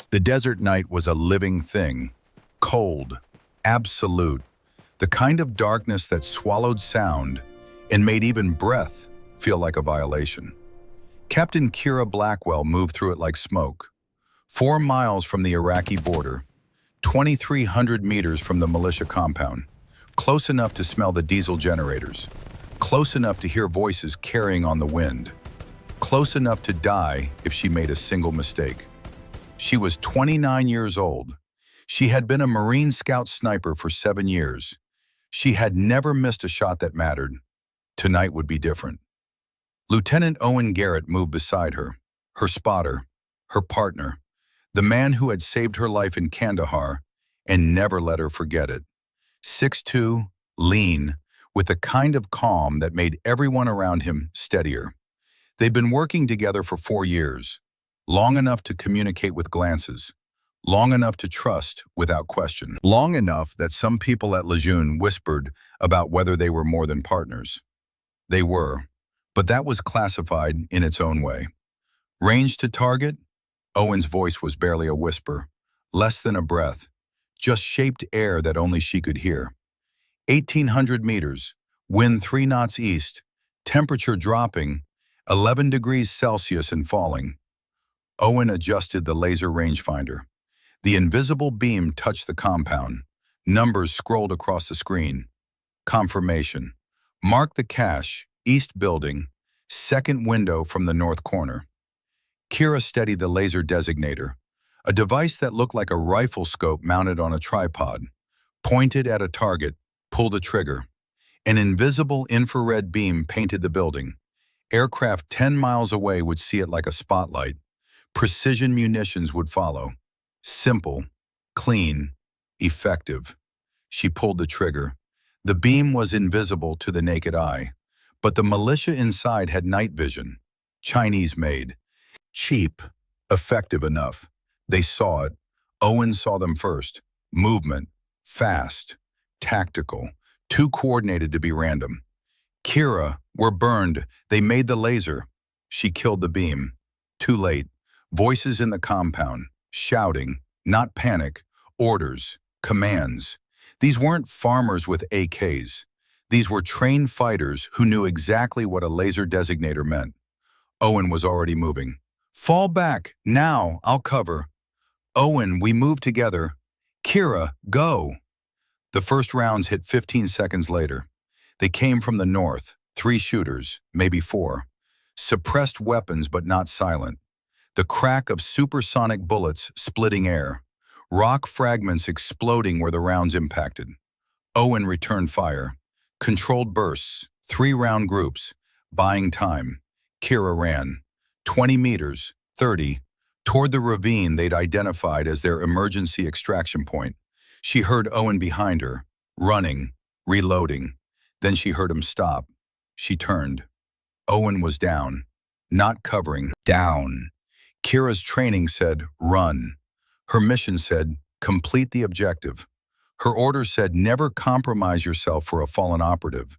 The desert night was a living thing, cold, absolute, the kind of darkness that swallowed sound and made even breath feel like a violation. Captain Kira Blackwell moved through it like smoke. 4 miles from the Iraqi border, 2,300 meters from the militia compound, close enough to smell the diesel generators, close enough to hear voices carrying on the wind, close enough to die if she made a single mistake. She was 29 years old. She had been a Marine Scout sniper for 7 years. She had never missed a shot that mattered. Tonight would be different. Lieutenant Owen Garrett moved beside her, her spotter, her partner, the man who had saved her life in Kandahar and never let her forget it. 6'2", lean, with a kind of calm that made everyone around him steadier. They'd been working together for 4 years, long enough to communicate with glances, long enough to trust without question, long enough that some people at Lejeune whispered about whether they were more than partners. They were, but that was classified in its own way. Range to target? Owen's voice was barely a whisper, less than a breath, just shaped air that only she could hear. 1,800 meters, wind 3 knots east, temperature dropping, 11 degrees Celsius and falling. Owen adjusted the laser rangefinder. The invisible beam touched the compound. Numbers scrolled across the screen. Confirmation. Mark the cache, east building, second window from the north corner. Kira steadied the laser designator, a device that looked like a rifle scope mounted on a tripod. Pointed at a target, pulled the trigger. An invisible infrared beam painted the building. Aircraft 10 miles away would see it like a spotlight. Precision munitions would follow. Simple, clean, effective. She pulled the trigger. The beam was invisible to the naked eye, but the militia inside had night vision, Chinese-made. Cheap, effective enough. They saw it. Owen saw them first. Movement, fast, tactical, too coordinated to be random. Kira, we're burned. They made the laser. She killed the beam. Too late. Voices in the compound, shouting, not panic, orders, commands. These weren't farmers with AKs. These were trained fighters who knew exactly what a laser designator meant. Owen was already moving. Fall back, now, I'll cover. Owen, we move together. Kira, go. The first rounds hit 15 seconds later. They came from the north, 3 shooters, maybe 4. Suppressed weapons but not silent. The crack of supersonic bullets splitting air. Rock fragments exploding where the rounds impacted. Owen returned fire. Controlled bursts, 3-round groups, buying time. Kira ran. 20 meters, 30, toward the ravine they'd identified as their emergency extraction point. She heard Owen behind her, running, reloading. Then she heard him stop. She turned. Owen was down, not covering, down. Kira's training said, run. Her mission said, complete the objective. Her order said, never compromise yourself for a fallen operative.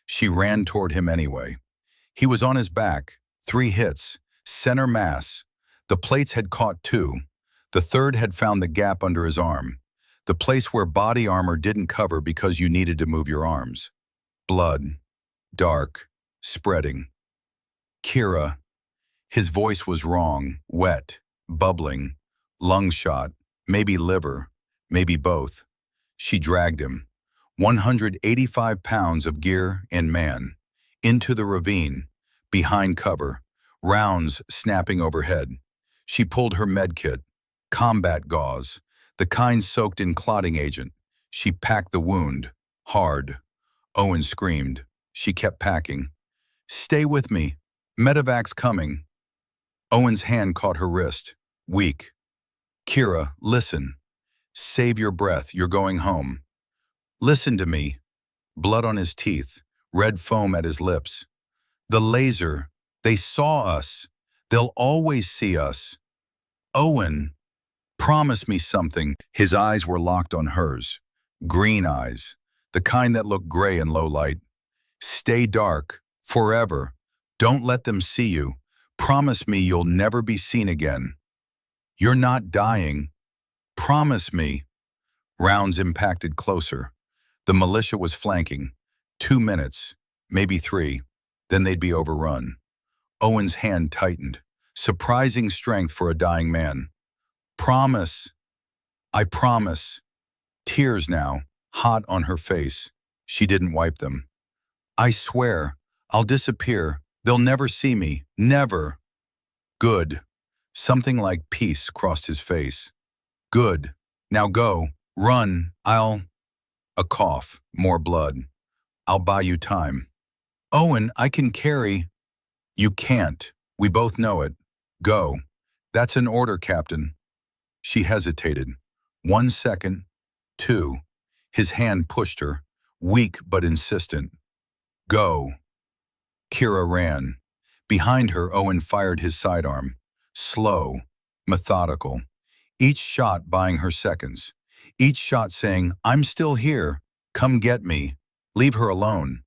She ran toward him anyway. He was on his back, 3 hits, center mass. The plates had caught 2. The third had found the gap under his arm, the place where body armor didn't cover because you needed to move your arms. Blood, dark, spreading. Kira. His voice was wrong, wet, bubbling, lung shot, maybe liver, maybe both. She dragged him, 185 pounds of gear and man, into the ravine, behind cover, rounds snapping overhead. She pulled her medkit, combat gauze, the kind soaked in clotting agent. She packed the wound, hard. Owen screamed. She kept packing. Stay with me. Medevac's coming. Owen's hand caught her wrist, weak. Kira, listen. Save your breath, you're going home. Listen to me. Blood on his teeth, red foam at his lips. The laser, they saw us. They'll always see us. Owen, promise me something. His eyes were locked on hers. Green eyes, the kind that look gray in low light. Stay dark, forever. Don't let them see you. Promise me you'll never be seen again. You're not dying. Promise me. Rounds impacted closer. The militia was flanking. 2 minutes, maybe 3, then they'd be overrun. Owen's hand tightened. Surprising strength for a dying man. Promise. I promise. Tears now, hot on her face. She didn't wipe them. I swear, I'll disappear. They'll never see me. Never. Good. Something like peace crossed his face. Good. Now go. Run. A cough. More blood. I'll buy you time. Owen, I can carry. You can't. We both know it. Go. That's an order, Captain. She hesitated. 1 second. 2. His hand pushed her, weak but insistent. Go. Kira ran. Behind her, Owen fired his sidearm. Slow, methodical. Each shot buying her seconds. Each shot saying, I'm still here. Come get me. Leave her alone.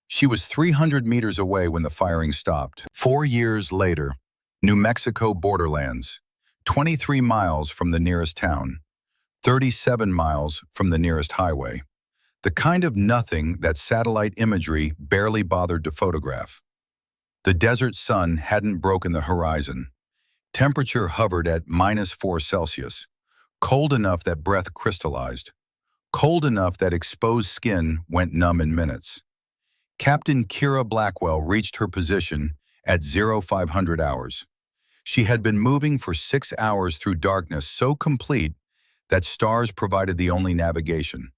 She was 300 meters away when the firing stopped. 4 years later, New Mexico borderlands, 23 miles from the nearest town, 37 miles from the nearest highway. The kind of nothing that satellite imagery barely bothered to photograph. The desert sun hadn't broken the horizon. Temperature hovered at -4 Celsius, cold enough that breath crystallized, cold enough that exposed skin went numb in minutes. Captain Kira Blackwell reached her position at 0500 hours. She had been moving for 6 hours through darkness so complete that stars provided the only navigation.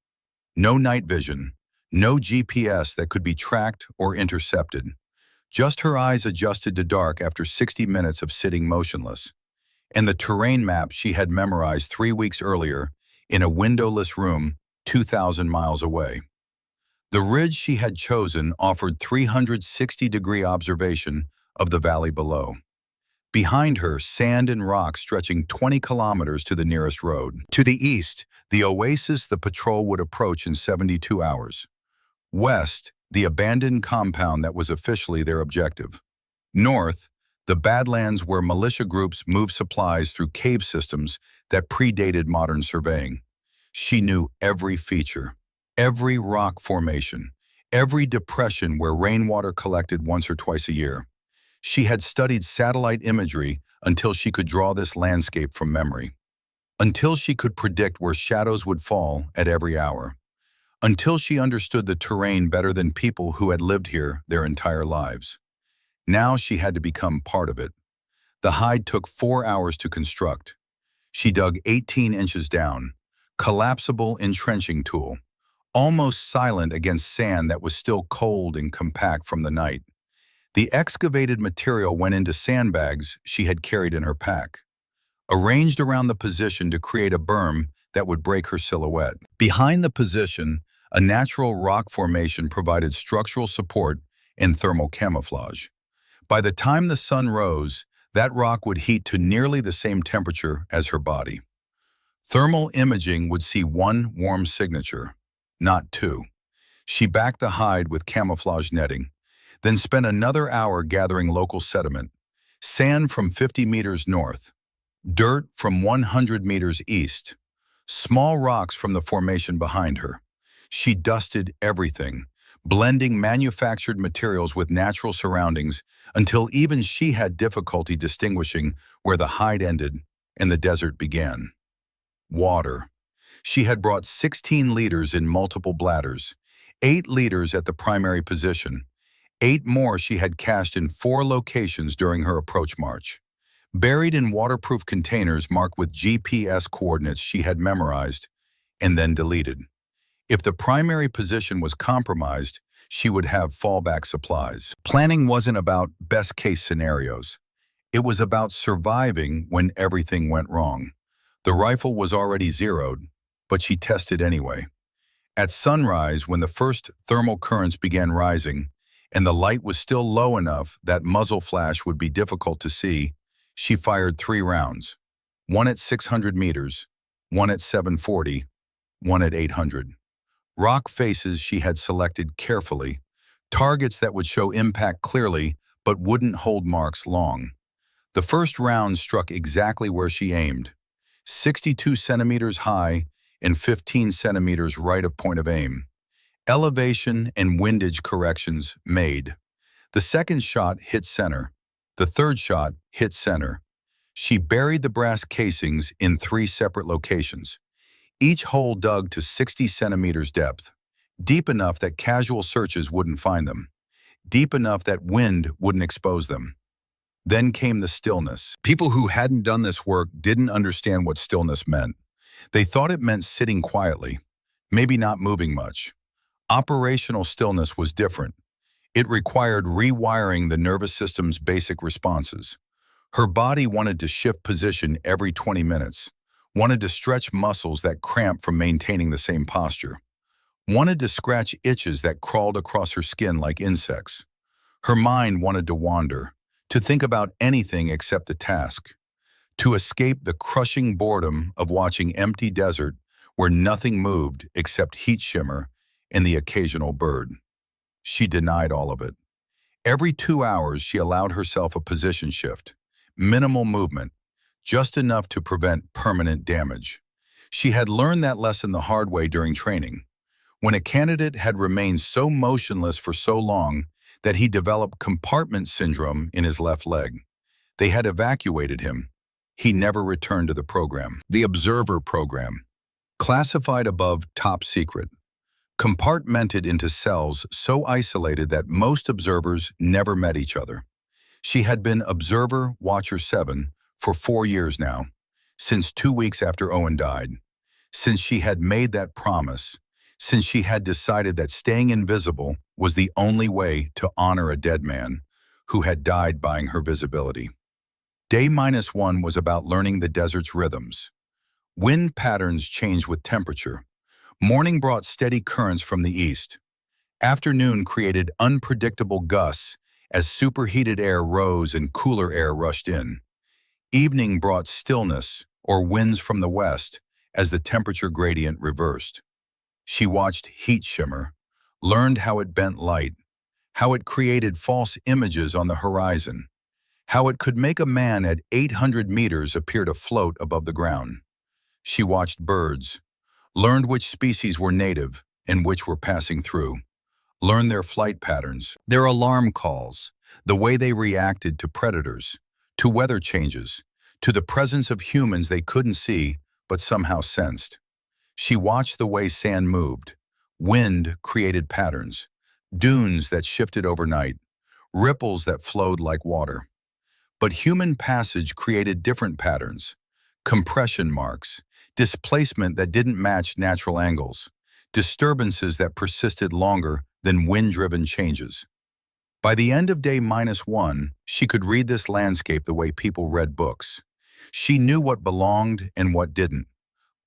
No night vision, no GPS that could be tracked or intercepted. Just her eyes adjusted to dark after 60 minutes of sitting motionless. And the terrain map she had memorized 3 weeks earlier in a windowless room 2,000 miles away. The ridge she had chosen offered 360-degree observation of the valley below. Behind her, sand and rock stretching 20 kilometers to the nearest road. To the east, the oasis the patrol would approach in 72 hours. West, the abandoned compound that was officially their objective. North, the Badlands where militia groups moved supplies through cave systems that predated modern surveying. She knew every feature, every rock formation, every depression where rainwater collected once or twice a year. She had studied satellite imagery until she could draw this landscape from memory. Until she could predict where shadows would fall at every hour. Until she understood the terrain better than people who had lived here their entire lives. Now she had to become part of it. The hide took 4 hours to construct. She dug 18 inches down, collapsible entrenching tool, almost silent against sand that was still cold and compact from the night. The excavated material went into sandbags she had carried in her pack, arranged around the position to create a berm that would break her silhouette. Behind the position, a natural rock formation provided structural support and thermal camouflage. By the time the sun rose, that rock would heat to nearly the same temperature as her body. Thermal imaging would see 1 warm signature, not 2. She backed the hide with camouflage netting, then spent another hour gathering local sediment, sand from 50 meters north, dirt from 100 meters east, small rocks from the formation behind her. She dusted everything, blending manufactured materials with natural surroundings until even she had difficulty distinguishing where the hide ended and the desert began. Water. She had brought 16 liters in multiple bladders, 8 liters at the primary position, 8 more she had cached in 4 locations during her approach march, buried in waterproof containers marked with GPS coordinates she had memorized and then deleted. If the primary position was compromised, she would have fallback supplies. Planning wasn't about best-case scenarios. It was about surviving when everything went wrong. The rifle was already zeroed, but she tested anyway. At sunrise, when the first thermal currents began rising, and the light was still low enough that muzzle flash would be difficult to see, she fired 3 rounds. 1 at 600 meters, 1 at 740, 1 at 800. Rock faces she had selected carefully, targets that would show impact clearly but wouldn't hold marks long. The first round struck exactly where she aimed, 62 centimeters high and 15 centimeters right of point of aim. Elevation and windage corrections made. The second shot hit center. The third shot hit center. She buried the brass casings in 3 separate locations, each hole dug to 60 centimeters depth, deep enough that casual searches wouldn't find them, deep enough that wind wouldn't expose them. Then came the stillness. People who hadn't done this work didn't understand what stillness meant. They thought it meant sitting quietly, maybe not moving much. Operational stillness was different. It required rewiring the nervous system's basic responses. Her body wanted to shift position every 20 minutes, wanted to stretch muscles that cramped from maintaining the same posture, wanted to scratch itches that crawled across her skin like insects. Her mind wanted to wander, to think about anything except the task, to escape the crushing boredom of watching empty desert where nothing moved except heat shimmer and the occasional bird. She denied all of it. Every 2 hours, she allowed herself a position shift, minimal movement, just enough to prevent permanent damage. She had learned that lesson the hard way during training, when a candidate had remained so motionless for so long that he developed compartment syndrome in his left leg. They had evacuated him. He never returned to the program. The Observer Program. Classified above top secret. Compartmented into cells so isolated that most observers never met each other. She had been Observer Watcher 7 for 4 years now, since 2 weeks after Owen died, since she had made that promise, since she had decided that staying invisible was the only way to honor a dead man who had died buying her visibility. Day -1 was about learning the desert's rhythms. Wind patterns changed with temperature. Morning brought steady currents from the east. Afternoon created unpredictable gusts as superheated air rose and cooler air rushed in. Evening brought stillness or winds from the west as the temperature gradient reversed. She watched heat shimmer, learned how it bent light, how it created false images on the horizon, how it could make a man at 800 meters appear to float above the ground. She watched birds, learned which species were native and which were passing through, learned their flight patterns, their alarm calls, the way they reacted to predators, to weather changes, to the presence of humans they couldn't see but somehow sensed. She watched the way sand moved. Wind created patterns, dunes that shifted overnight, ripples that flowed like water. But human passage created different patterns, compression marks, displacement that didn't match natural angles, disturbances that persisted longer than wind-driven changes. By the end of day -1, she could read this landscape the way people read books. She knew what belonged and what didn't,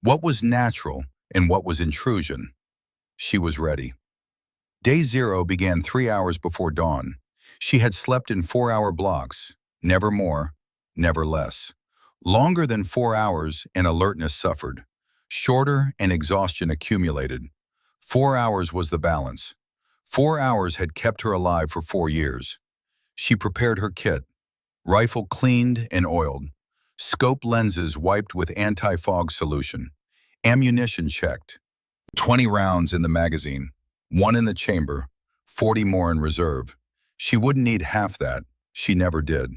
what was natural and what was intrusion. She was ready. Day 0 began 3 hours before dawn. She had slept in 4-hour blocks, never more, never less. Longer than 4 hours and alertness suffered. Shorter and exhaustion accumulated. 4 hours was the balance. 4 hours had kept her alive for 4 years. She prepared her kit, rifle cleaned and oiled, scope lenses wiped with anti-fog solution, ammunition checked, 20 rounds in the magazine, 1 in the chamber, 40 more in reserve. She wouldn't need half that. She never did.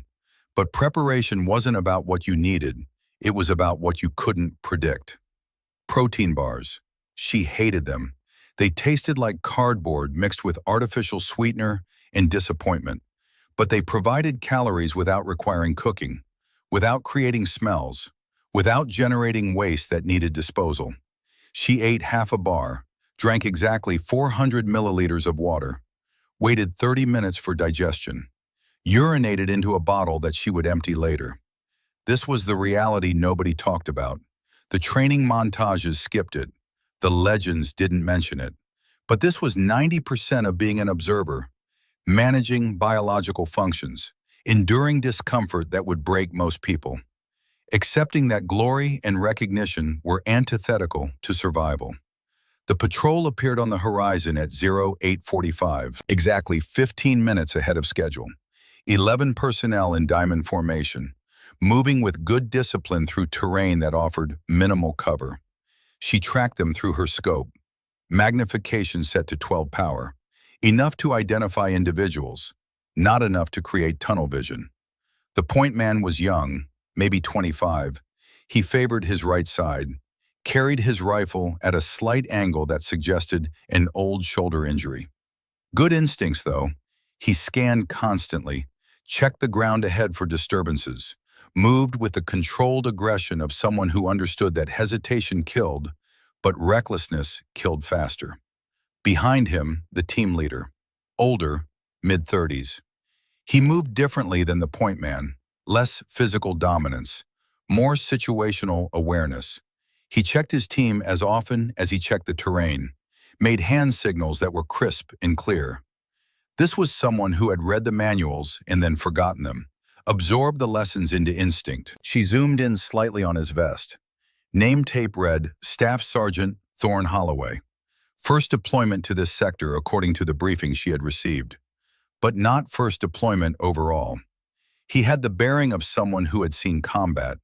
But preparation wasn't about what you needed. It was about what you couldn't predict. Protein bars. She hated them. They tasted like cardboard mixed with artificial sweetener and disappointment. But they provided calories without requiring cooking, without creating smells, without generating waste that needed disposal. She ate half a bar, drank exactly 400 milliliters of water, waited 30 minutes for digestion, urinated into a bottle that she would empty later. This was the reality nobody talked about. The training montages skipped it. The legends didn't mention it. But this was 90% of being an observer, managing biological functions, enduring discomfort that would break most people, accepting that glory and recognition were antithetical to survival. The patrol appeared on the horizon at 0845, exactly 15 minutes ahead of schedule. 11 personnel in diamond formation, moving with good discipline through terrain that offered minimal cover. She tracked them through her scope, magnification set to 12 power, enough to identify individuals, not enough to create tunnel vision. The point man was young, maybe 25. He favored his right side, carried his rifle at a slight angle that suggested an old shoulder injury. Good instincts, though. He scanned constantly, checked the ground ahead for disturbances, moved with the controlled aggression of someone who understood that hesitation killed, but recklessness killed faster. Behind him, the team leader, older, mid-30s. He moved differently than the point man, less physical dominance, more situational awareness. He checked his team as often as he checked the terrain, made hand signals that were crisp and clear. This was someone who had read the manuals and then forgotten them, absorbed the lessons into instinct. She zoomed in slightly on his vest. Name tape read, Staff Sergeant Thorne Holloway. First deployment to this sector according to the briefing she had received. But not first deployment overall. He had the bearing of someone who had seen combat,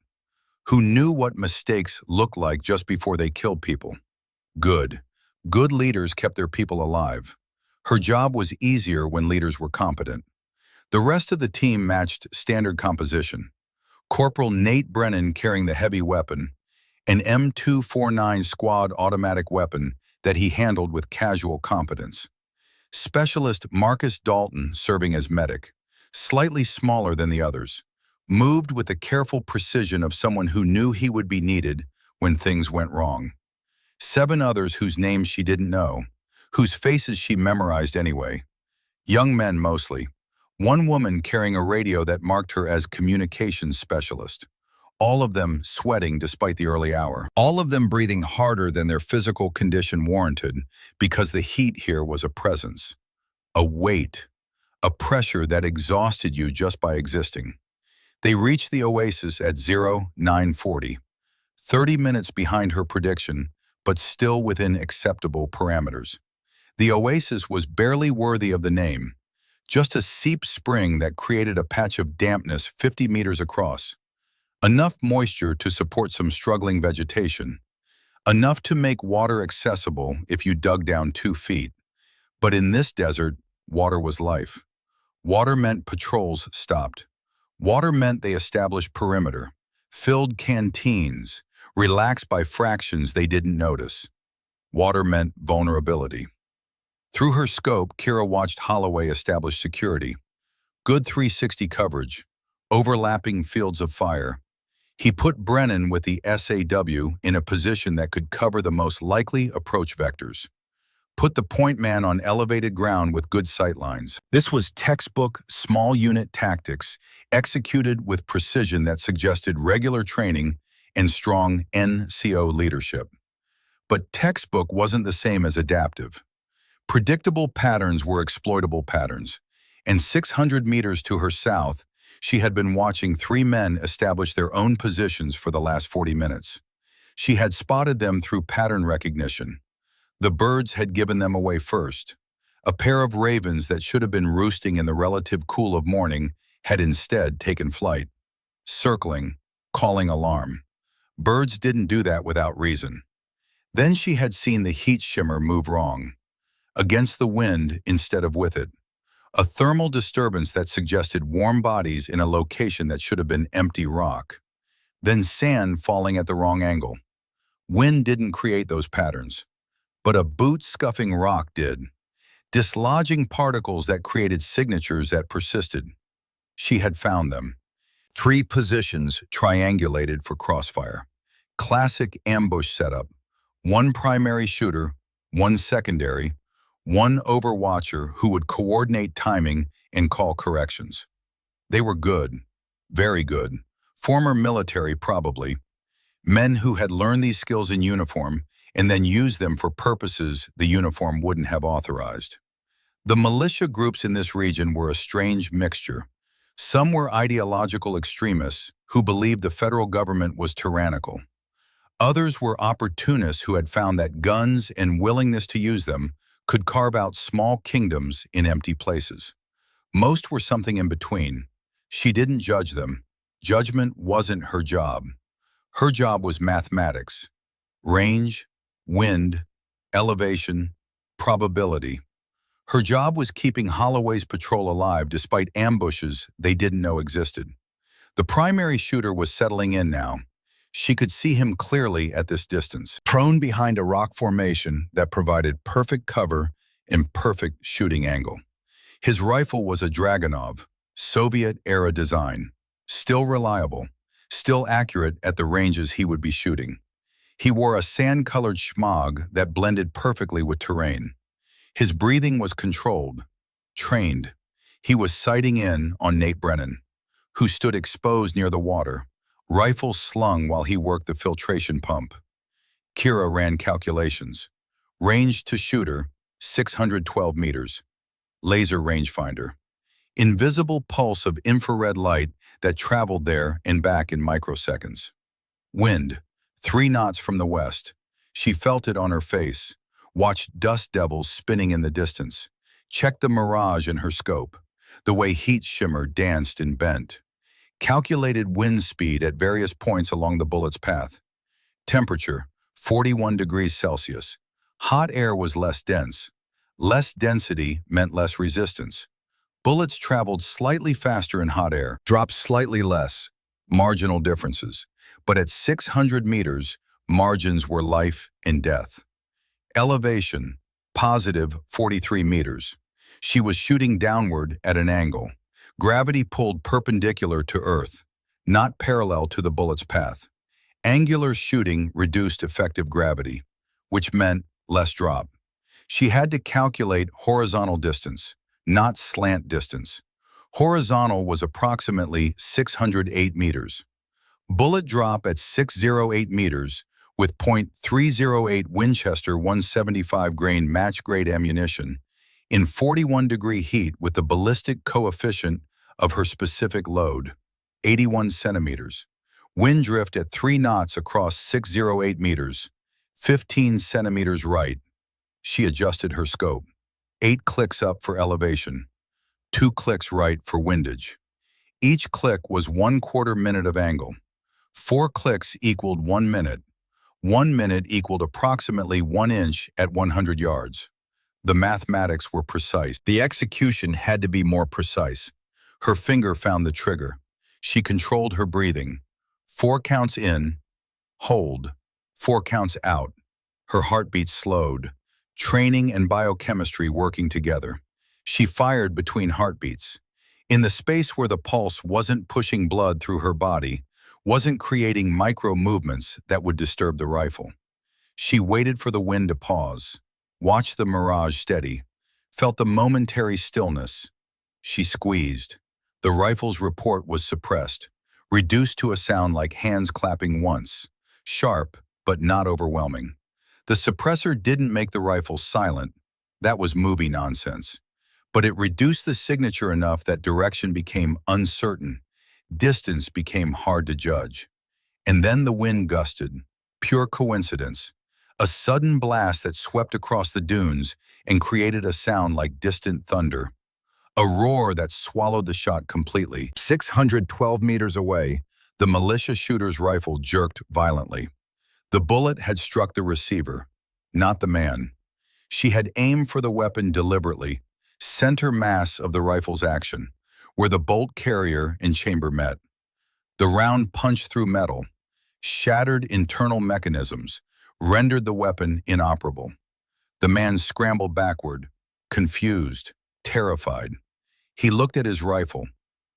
who knew what mistakes looked like just before they killed people. Good. Good leaders kept their people alive. Her job was easier when leaders were competent. The rest of the team matched standard composition. Corporal Nate Brennan carrying the heavy weapon, an M249 squad automatic weapon that he handled with casual competence. Specialist Marcus Dalton serving as medic, slightly smaller than the others, moved with the careful precision of someone who knew he would be needed when things went wrong. 7 others whose names she didn't know, whose faces she memorized anyway. Young men mostly. One woman carrying a radio that marked her as communications specialist. All of them sweating despite the early hour. All of them breathing harder than their physical condition warranted because the heat here was a presence. A weight. A pressure that exhausted you just by existing. They reached the oasis at 0940. 30 minutes behind her prediction, but still within acceptable parameters. The oasis was barely worthy of the name, just a seep spring that created a patch of dampness 50 meters across. Enough moisture to support some struggling vegetation. Enough to make water accessible if you dug down 2 feet. But in this desert, water was life. Water meant patrols stopped. Water meant they established perimeter, filled canteens, relaxed by fractions they didn't notice. Water meant vulnerability. Through her scope, Kira watched Holloway establish security. Good 360 coverage, overlapping fields of fire. He put Brennan with the SAW in a position that could cover the most likely approach vectors. Put the point man on elevated ground with good sightlines. This was textbook small unit tactics, executed with precision that suggested regular training and strong NCO leadership. But textbook wasn't the same as adaptive. Predictable patterns were exploitable patterns, and 600 meters to her south, she had been watching 3 men establish their own positions for the last 40 minutes. She had spotted them through pattern recognition. The birds had given them away first. A pair of ravens that should have been roosting in the relative cool of morning had instead taken flight, circling, calling alarm. Birds didn't do that without reason. Then she had seen the heat shimmer move wrong, against the wind instead of with it. A thermal disturbance that suggested warm bodies in a location that should have been empty rock. Then sand falling at the wrong angle. Wind didn't create those patterns, but a boot-scuffing rock did, dislodging particles that created signatures that persisted. She had found them. 3 positions triangulated for crossfire. Classic ambush setup. 1 primary shooter, 1 secondary, 1 overwatcher who would coordinate timing and call corrections. They were good, very good. Former military probably. Men who had learned these skills in uniform and then used them for purposes the uniform wouldn't have authorized. The militia groups in this region were a strange mixture. Some were ideological extremists who believed the federal government was tyrannical. Others were opportunists who had found that guns and willingness to use them could carve out small kingdoms in empty places. Most were something in between. She didn't judge them. Judgment wasn't her job. Her job was mathematics, range, wind, elevation, probability. Her job was keeping Holloway's patrol alive despite ambushes they didn't know existed. The primary shooter was settling in now. She could see him clearly at this distance, prone behind a rock formation that provided perfect cover and perfect shooting angle. His rifle was a Dragunov, Soviet-era design, still reliable, still accurate at the ranges he would be shooting. He wore a sand-colored schmog that blended perfectly with terrain. His breathing was controlled, trained. He was sighting in on Nate Brennan, who stood exposed near the water, rifle slung while he worked the filtration pump. Kira ran calculations. Range to shooter, 612 meters. Laser rangefinder. Invisible pulse of infrared light that traveled there and back in microseconds. Wind, 3 knots from the west. She felt it on her face, watched dust devils spinning in the distance, checked the mirage in her scope, the way heat shimmer danced and bent. Calculated wind speed at various points along the bullet's path. Temperature, 41 degrees Celsius. Hot air was less dense. Less density meant less resistance. Bullets traveled slightly faster in hot air, dropped slightly less. Marginal differences. But at 600 meters, margins were life and death. Elevation, positive 43 meters. She was shooting downward at an angle. Gravity pulled perpendicular to Earth, not parallel to the bullet's path. Angular shooting reduced effective gravity, which meant less drop. She had to calculate horizontal distance, not slant distance. Horizontal was approximately 608 meters. Bullet drop at 608 meters with .308 Winchester 175 grain match-grade ammunition in 41-degree heat with the ballistic coefficient of her specific load, 81 centimeters. Wind drift at 3 knots across 608 meters, 15 centimeters right. She adjusted her scope. 8 clicks up for elevation, 2 clicks right for windage. Each click was 1/4 minute of angle. 4 clicks equaled 1 minute. 1 minute equaled approximately 1 inch at 100 yards. The mathematics were precise. The execution had to be more precise. Her finger found the trigger. She controlled her breathing. 4 counts in, hold. 4 counts out. Her heartbeat slowed. Training and biochemistry working together. She fired between heartbeats. In the space where the pulse wasn't pushing blood through her body, wasn't creating micro-movements that would disturb the rifle. She waited for the wind to pause, watched the mirage steady, felt the momentary stillness. She squeezed. The rifle's report was suppressed, reduced to a sound like hands clapping once, sharp but not overwhelming. The suppressor didn't make the rifle silent. That was movie nonsense. But it reduced the signature enough that direction became uncertain. Distance became hard to judge. And then the wind gusted. Pure coincidence. A sudden blast that swept across the dunes and created a sound like distant thunder. A roar that swallowed the shot completely. 612 meters away, the militia shooter's rifle jerked violently. The bullet had struck the receiver, not the man. She had aimed for the weapon deliberately, center mass of the rifle's action, where the bolt carrier and chamber met. The round punched through metal, shattered internal mechanisms, rendered the weapon inoperable. The man scrambled backward, confused, terrified. He looked at his rifle,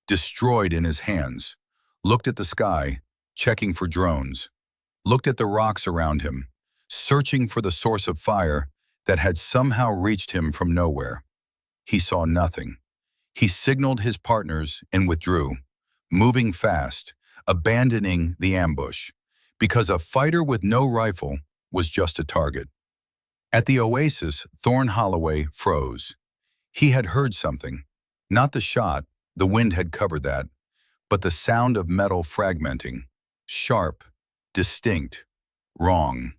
destroyed in his hands, looked at the sky, checking for drones, looked at the rocks around him, searching for the source of fire that had somehow reached him from nowhere. He saw nothing. He signaled his partners and withdrew, moving fast, abandoning the ambush, because a fighter with no rifle was just a target. At the oasis, Thorne Holloway froze. He had heard something. Not the shot, the wind had covered that, but the sound of metal fragmenting. Sharp, distinct, wrong.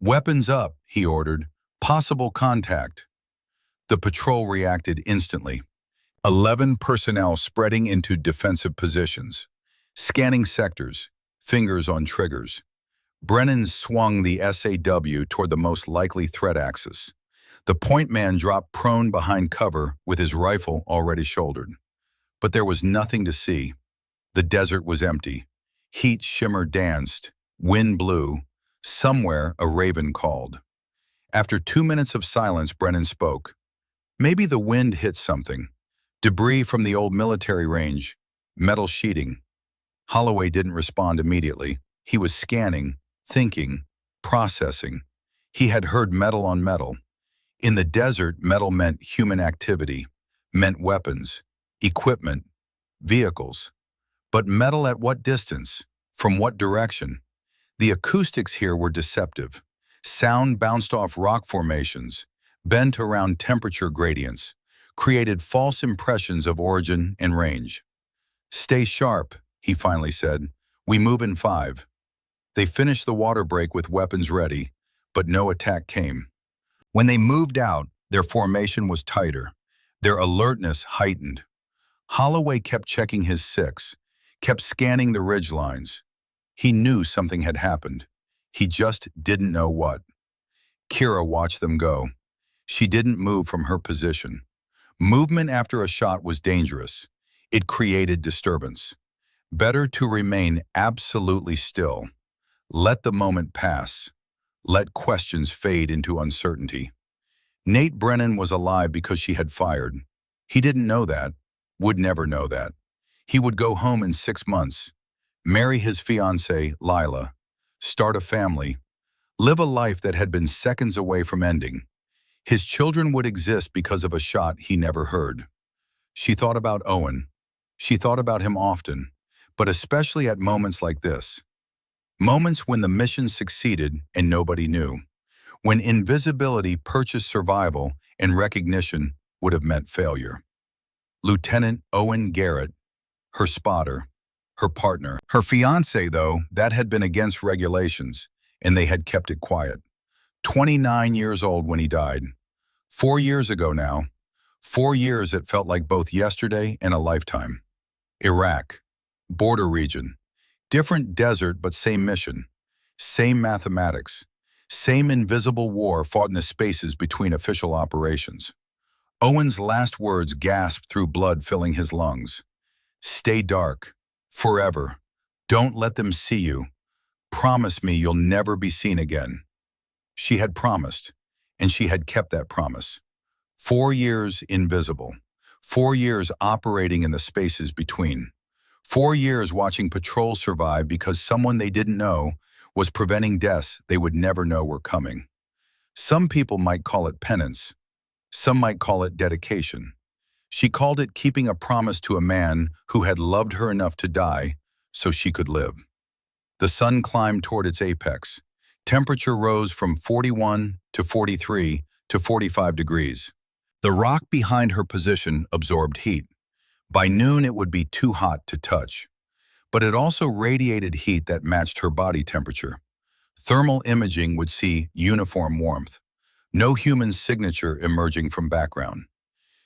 "Weapons up," he ordered. "Possible contact." The patrol reacted instantly. 11 personnel spreading into defensive positions. Scanning sectors, fingers on triggers. Brennan swung the SAW toward the most likely threat axis. The point man dropped prone behind cover with his rifle already shouldered. But there was nothing to see. The desert was empty. Heat shimmer danced. Wind blew. Somewhere a raven called. After 2 minutes of silence, Brennan spoke. Maybe the wind hit something. Debris from the old military range. Metal sheeting. Holloway didn't respond immediately. He was scanning, thinking, processing. He had heard metal on metal. In the desert, metal meant human activity, meant weapons, equipment, vehicles. But metal at what distance? From what direction? The acoustics here were deceptive. Sound bounced off rock formations, bent around temperature gradients, created false impressions of origin and range. "Stay sharp," he finally said. "We move in 5. They finished the water break with weapons ready, but no attack came. When they moved out, their formation was tighter, their alertness heightened. Holloway kept checking his 6, kept scanning the ridge lines. He knew something had happened. He just didn't know what. Kira watched them go. She didn't move from her position. Movement after a shot was dangerous. It created disturbance. Better to remain absolutely still. Let the moment pass. Let questions fade into uncertainty. Nate Brennan was alive because she had fired. He didn't know that, would never know that. He would go home in 6 months, marry his fiancée, Lila, start a family, live a life that had been seconds away from ending. His children would exist because of a shot he never heard. She thought about Owen. She thought about him often, but especially at moments like this. Moments when the mission succeeded and nobody knew. When invisibility purchased survival and recognition would have meant failure. Lieutenant Owen Garrett, her spotter, her partner. Her fiancé, though, that had been against regulations, and they had kept it quiet. 29 years old when he died. 4 years ago now. 4 years that felt like both yesterday and a lifetime. Iraq. Border region. Different desert, but same mission. Same mathematics. Same invisible war fought in the spaces between official operations. Owen's last words gasped through blood filling his lungs. "Stay dark. Forever. Don't let them see you. Promise me you'll never be seen again." She had promised, and she had kept that promise. 4 years invisible. 4 years operating in the spaces between. 4 years watching patrols survive because someone they didn't know was preventing deaths they would never know were coming. Some people might call it penance. Some might call it dedication. She called it keeping a promise to a man who had loved her enough to die so she could live. The sun climbed toward its apex. Temperature rose from 41 to 43 to 45 degrees. The rock behind her position absorbed heat. By noon, it would be too hot to touch. But it also radiated heat that matched her body temperature. Thermal imaging would see uniform warmth. No human signature emerging from background.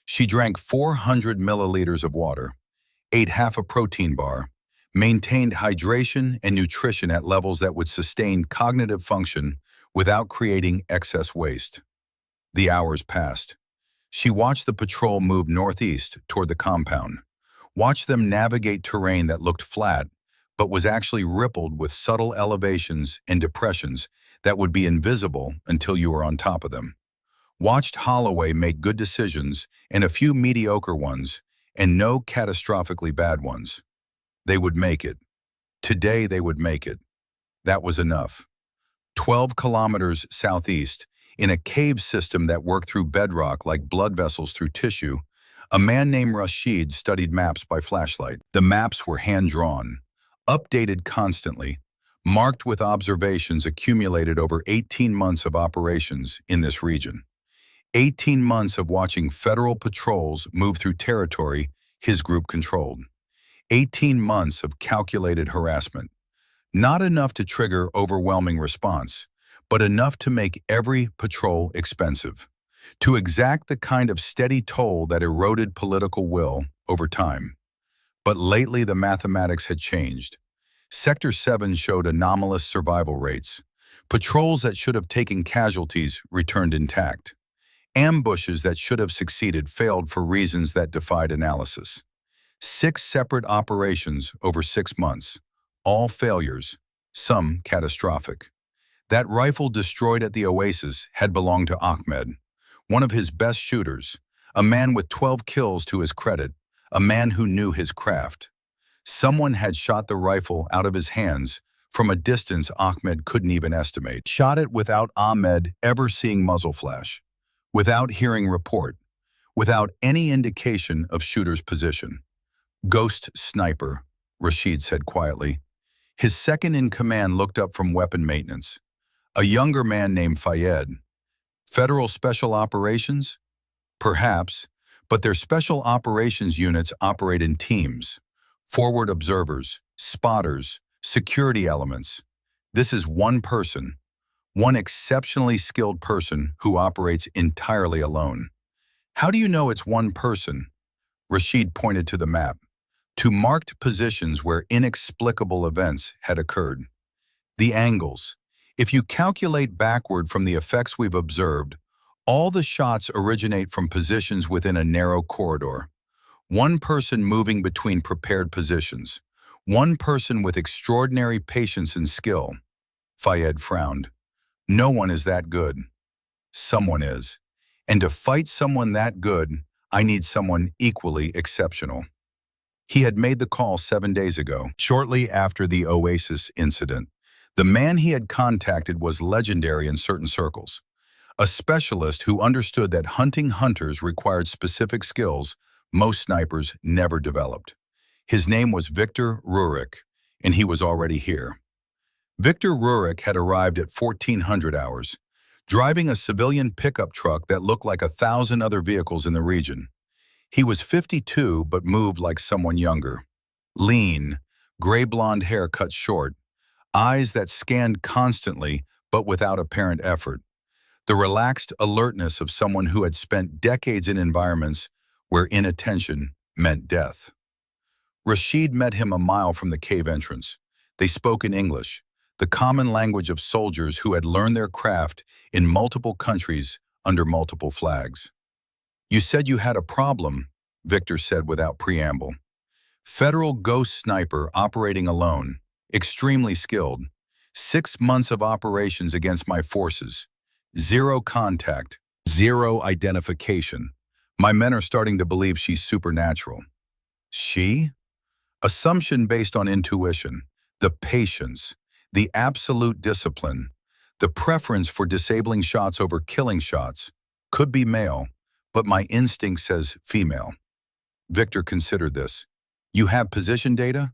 She drank 400 milliliters of water, ate half a protein bar, maintained hydration and nutrition at levels that would sustain cognitive function without creating excess waste. The hours passed. She watched the patrol move northeast toward the compound, watched them navigate terrain that looked flat but was actually rippled with subtle elevations and depressions that would be invisible until you were on top of them. Watched Holloway make good decisions and a few mediocre ones and no catastrophically bad ones. They would make it. Today they would make it. That was enough. 12 kilometers southeast, in a cave system that worked through bedrock like blood vessels through tissue, a man named Rashid studied maps by flashlight. The maps were hand-drawn, updated constantly, marked with observations accumulated over 18 months of operations in this region. 18 months of watching federal patrols move through territory his group controlled. 18 months of calculated harassment. Not enough to trigger overwhelming response, but enough to make every patrol expensive, to exact the kind of steady toll that eroded political will over time. But lately the mathematics had changed. Sector 7 showed anomalous survival rates. Patrols that should have taken casualties returned intact. Ambushes that should have succeeded failed for reasons that defied analysis. 6 separate operations over 6 months. All failures, some catastrophic. That rifle destroyed at the Oasis had belonged to Ahmed, one of his best shooters, a man with 12 kills to his credit, a man who knew his craft. Someone had shot the rifle out of his hands from a distance Ahmed couldn't even estimate. Shot it without Ahmed ever seeing muzzle flash, without hearing report, without any indication of shooter's position. Ghost sniper, Rashid said quietly. His second-in-command looked up from weapon maintenance. A younger man named Fayed. Federal Special Operations? Perhaps, but their Special Operations units operate in teams. Forward observers, spotters, security elements. This is one person, one exceptionally skilled person who operates entirely alone. How do you know it's one person? Rashid pointed to the map, to marked positions where inexplicable events had occurred. The angles. If you calculate backward from the effects we've observed, all the shots originate from positions within a narrow corridor. One person moving between prepared positions. One person with extraordinary patience and skill. Fayed frowned. No one is that good. Someone is. And to fight someone that good, I need someone equally exceptional. He had made the call 7 days ago, shortly after the Oasis incident. The man he had contacted was legendary in certain circles. A specialist who understood that hunting hunters required specific skills most snipers never developed. His name was Victor Rurik, and he was already here. Victor Rurik had arrived at 1400 hours, driving a civilian pickup truck that looked like 1,000 other vehicles in the region. He was 52 but moved like someone younger. Lean, gray-blonde hair cut short, eyes that scanned constantly but without apparent effort. The relaxed alertness of someone who had spent decades in environments where inattention meant death. Rashid met him a mile from the cave entrance. They spoke in English, the common language of soldiers who had learned their craft in multiple countries under multiple flags. You said you had a problem, Victor said without preamble. Federal ghost sniper operating alone, extremely skilled. 6 months of operations against my forces. 0 contact, 0 identification. My men are starting to believe she's supernatural. She? Assumption based on intuition, the patience, the absolute discipline, the preference for disabling shots over killing shots. Could be male, but my instinct says female. Victor considered this. You have position data?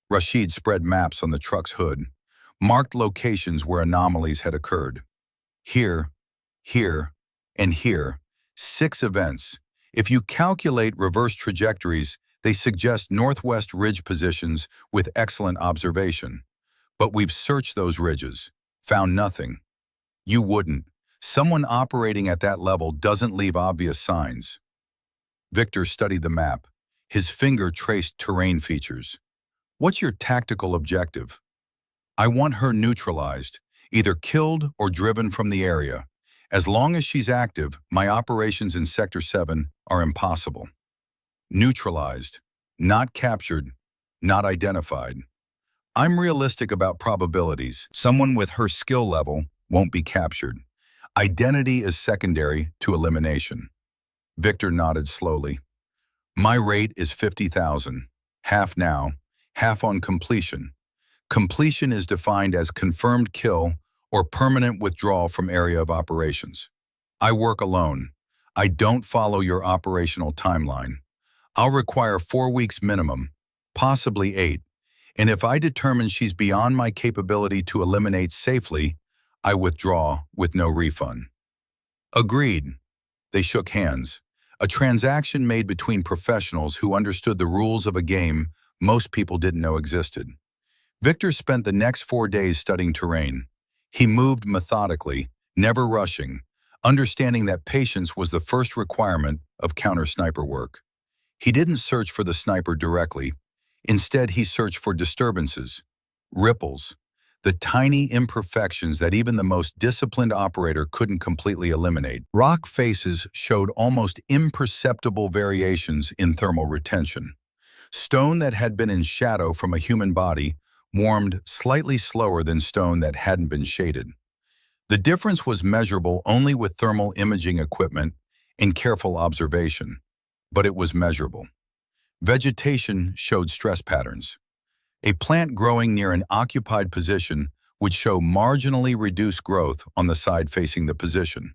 Rashid spread maps on the truck's hood, marked locations where anomalies had occurred. Here, here, and here, 6 events. If you calculate reverse trajectories, they suggest northwest ridge positions with excellent observation. But we've searched those ridges, found nothing. You wouldn't. Someone operating at that level doesn't leave obvious signs. Victor studied the map. His finger traced terrain features. What's your tactical objective? I want her neutralized, either killed or driven from the area. As long as she's active, my operations in Sector 7 are impossible. Neutralized, not captured, not identified. I'm realistic about probabilities. Someone with her skill level won't be captured. Identity is secondary to elimination. Victor nodded slowly. My rate is 50,000, half now, half on completion. Completion is defined as confirmed kill or permanent withdrawal from area of operations. I work alone. I don't follow your operational timeline. I'll require 4 weeks minimum, possibly 8. And if I determine she's beyond my capability to eliminate safely, I withdraw with no refund. Agreed. They shook hands. A transaction made between professionals who understood the rules of a game most people didn't know existed. Victor spent the next 4 days studying terrain. He moved methodically, never rushing, understanding that patience was the first requirement of counter-sniper work. He didn't search for the sniper directly, Instead, he searched for disturbances, ripples, the tiny imperfections that even the most disciplined operator couldn't completely eliminate. Rock faces showed almost imperceptible variations in thermal retention. Stone that had been in shadow from a human body warmed slightly slower than stone that hadn't been shaded. The difference was measurable only with thermal imaging equipment and careful observation, but it was measurable. Vegetation showed stress patterns. A plant growing near an occupied position would show marginally reduced growth on the side facing the position,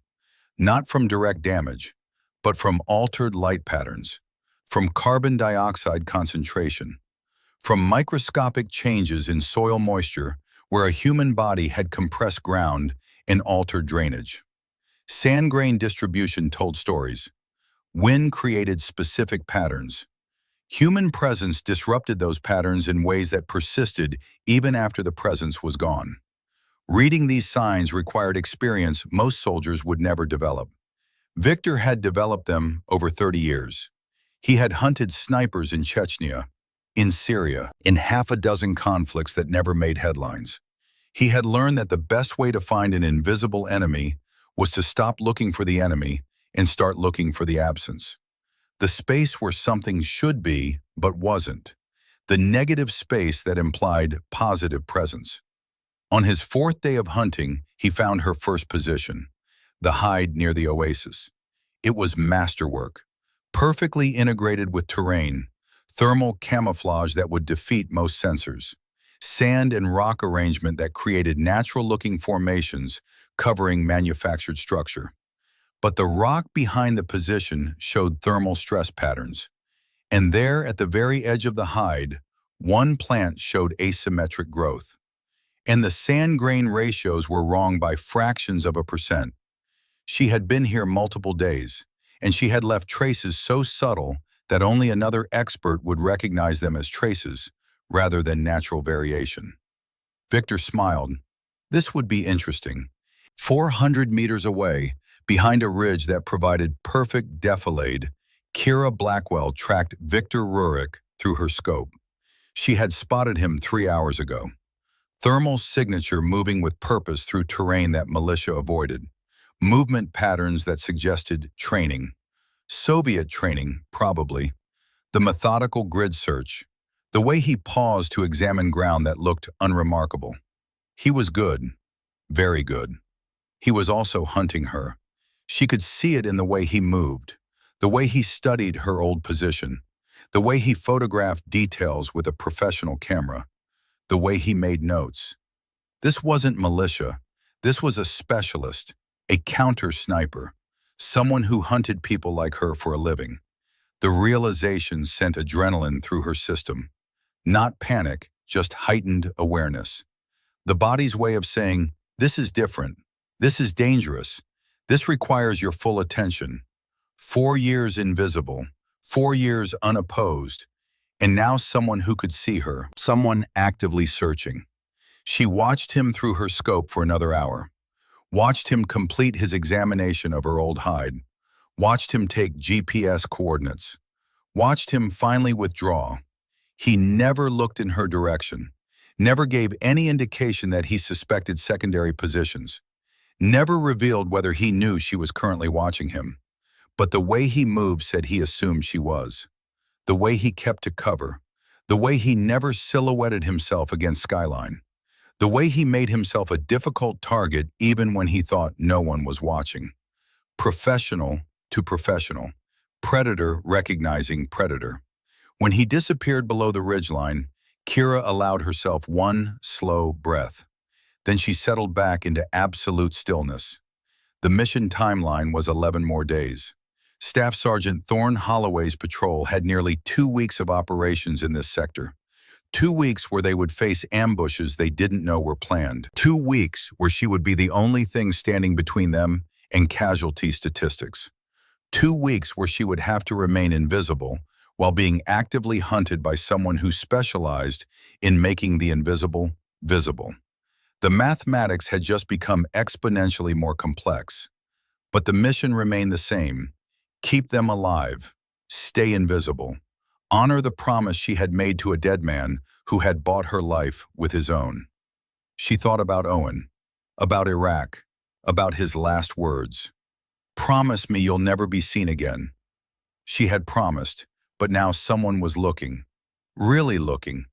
not from direct damage, but from altered light patterns, from carbon dioxide concentration, from microscopic changes in soil moisture where a human body had compressed ground and altered drainage. Sand grain distribution told stories. Wind created specific patterns. Human presence disrupted those patterns in ways that persisted even after the presence was gone. Reading these signs required experience most soldiers would never develop. Victor had developed them over 30 years. He had hunted snipers in Chechnya, in Syria, in half a dozen conflicts that never made headlines. He had learned that the best way to find an invisible enemy was to stop looking for the enemy and start looking for the absence. The space where something should be, but wasn't. The negative space that implied positive presence. On his fourth day of hunting, he found her first position, the hide near the oasis. It was masterwork, perfectly integrated with terrain, thermal camouflage that would defeat most sensors, sand and rock arrangement that created natural-looking formations covering manufactured structure. But the rock behind the position showed thermal stress patterns. And there, at the very edge of the hide, one plant showed asymmetric growth. And the sand grain ratios were wrong by fractions of a percent. She had been here multiple days, and she had left traces so subtle that only another expert would recognize them as traces, rather than natural variation. Victor smiled. This would be interesting. 400 meters away, behind a ridge that provided perfect defilade, Kira Blackwell tracked Victor Rurik through her scope. She had spotted him 3 hours ago. Thermal signature moving with purpose through terrain that militia avoided. Movement patterns that suggested training. Soviet training, probably. The methodical grid search. The way he paused to examine ground that looked unremarkable. He was good. Very good. He was also hunting her. She could see it in the way he moved, the way he studied her old position, the way he photographed details with a professional camera, the way he made notes. This wasn't militia. This was a specialist, a counter-sniper, someone who hunted people like her for a living. The realization sent adrenaline through her system. Not panic, just heightened awareness. The body's way of saying, this is different, this is dangerous, this requires your full attention. 4 years invisible, 4 years unopposed, and now someone who could see her, someone actively searching. She watched him through her scope for another hour, watched him complete his examination of her old hide, watched him take GPS coordinates, watched him finally withdraw. He never looked in her direction, never gave any indication that he suspected secondary positions, never revealed whether he knew she was currently watching him. But the way he moved said he assumed she was. The way he kept to cover, the way he never silhouetted himself against skyline, the way he made himself a difficult target even when he thought no one was watching. Professional to professional, predator recognizing predator. When he disappeared below the ridgeline, Kira allowed herself one slow breath. Then she settled back into absolute stillness. The mission timeline was 11 more days. Staff Sergeant Thorne Holloway's patrol had nearly 2 weeks of operations in this sector. 2 weeks where they would face ambushes they didn't know were planned. 2 weeks where she would be the only thing standing between them and casualty statistics. 2 weeks where she would have to remain invisible while being actively hunted by someone who specialized in making the invisible visible. The mathematics had just become exponentially more complex, but the mission remained the same. Keep them alive, stay invisible, Honor the promise she had made to a dead man who had bought her life with his own. She thought about Owen, about Iraq, about his last words. Promise me you'll never be seen again. She had promised, but now someone was looking, really looking,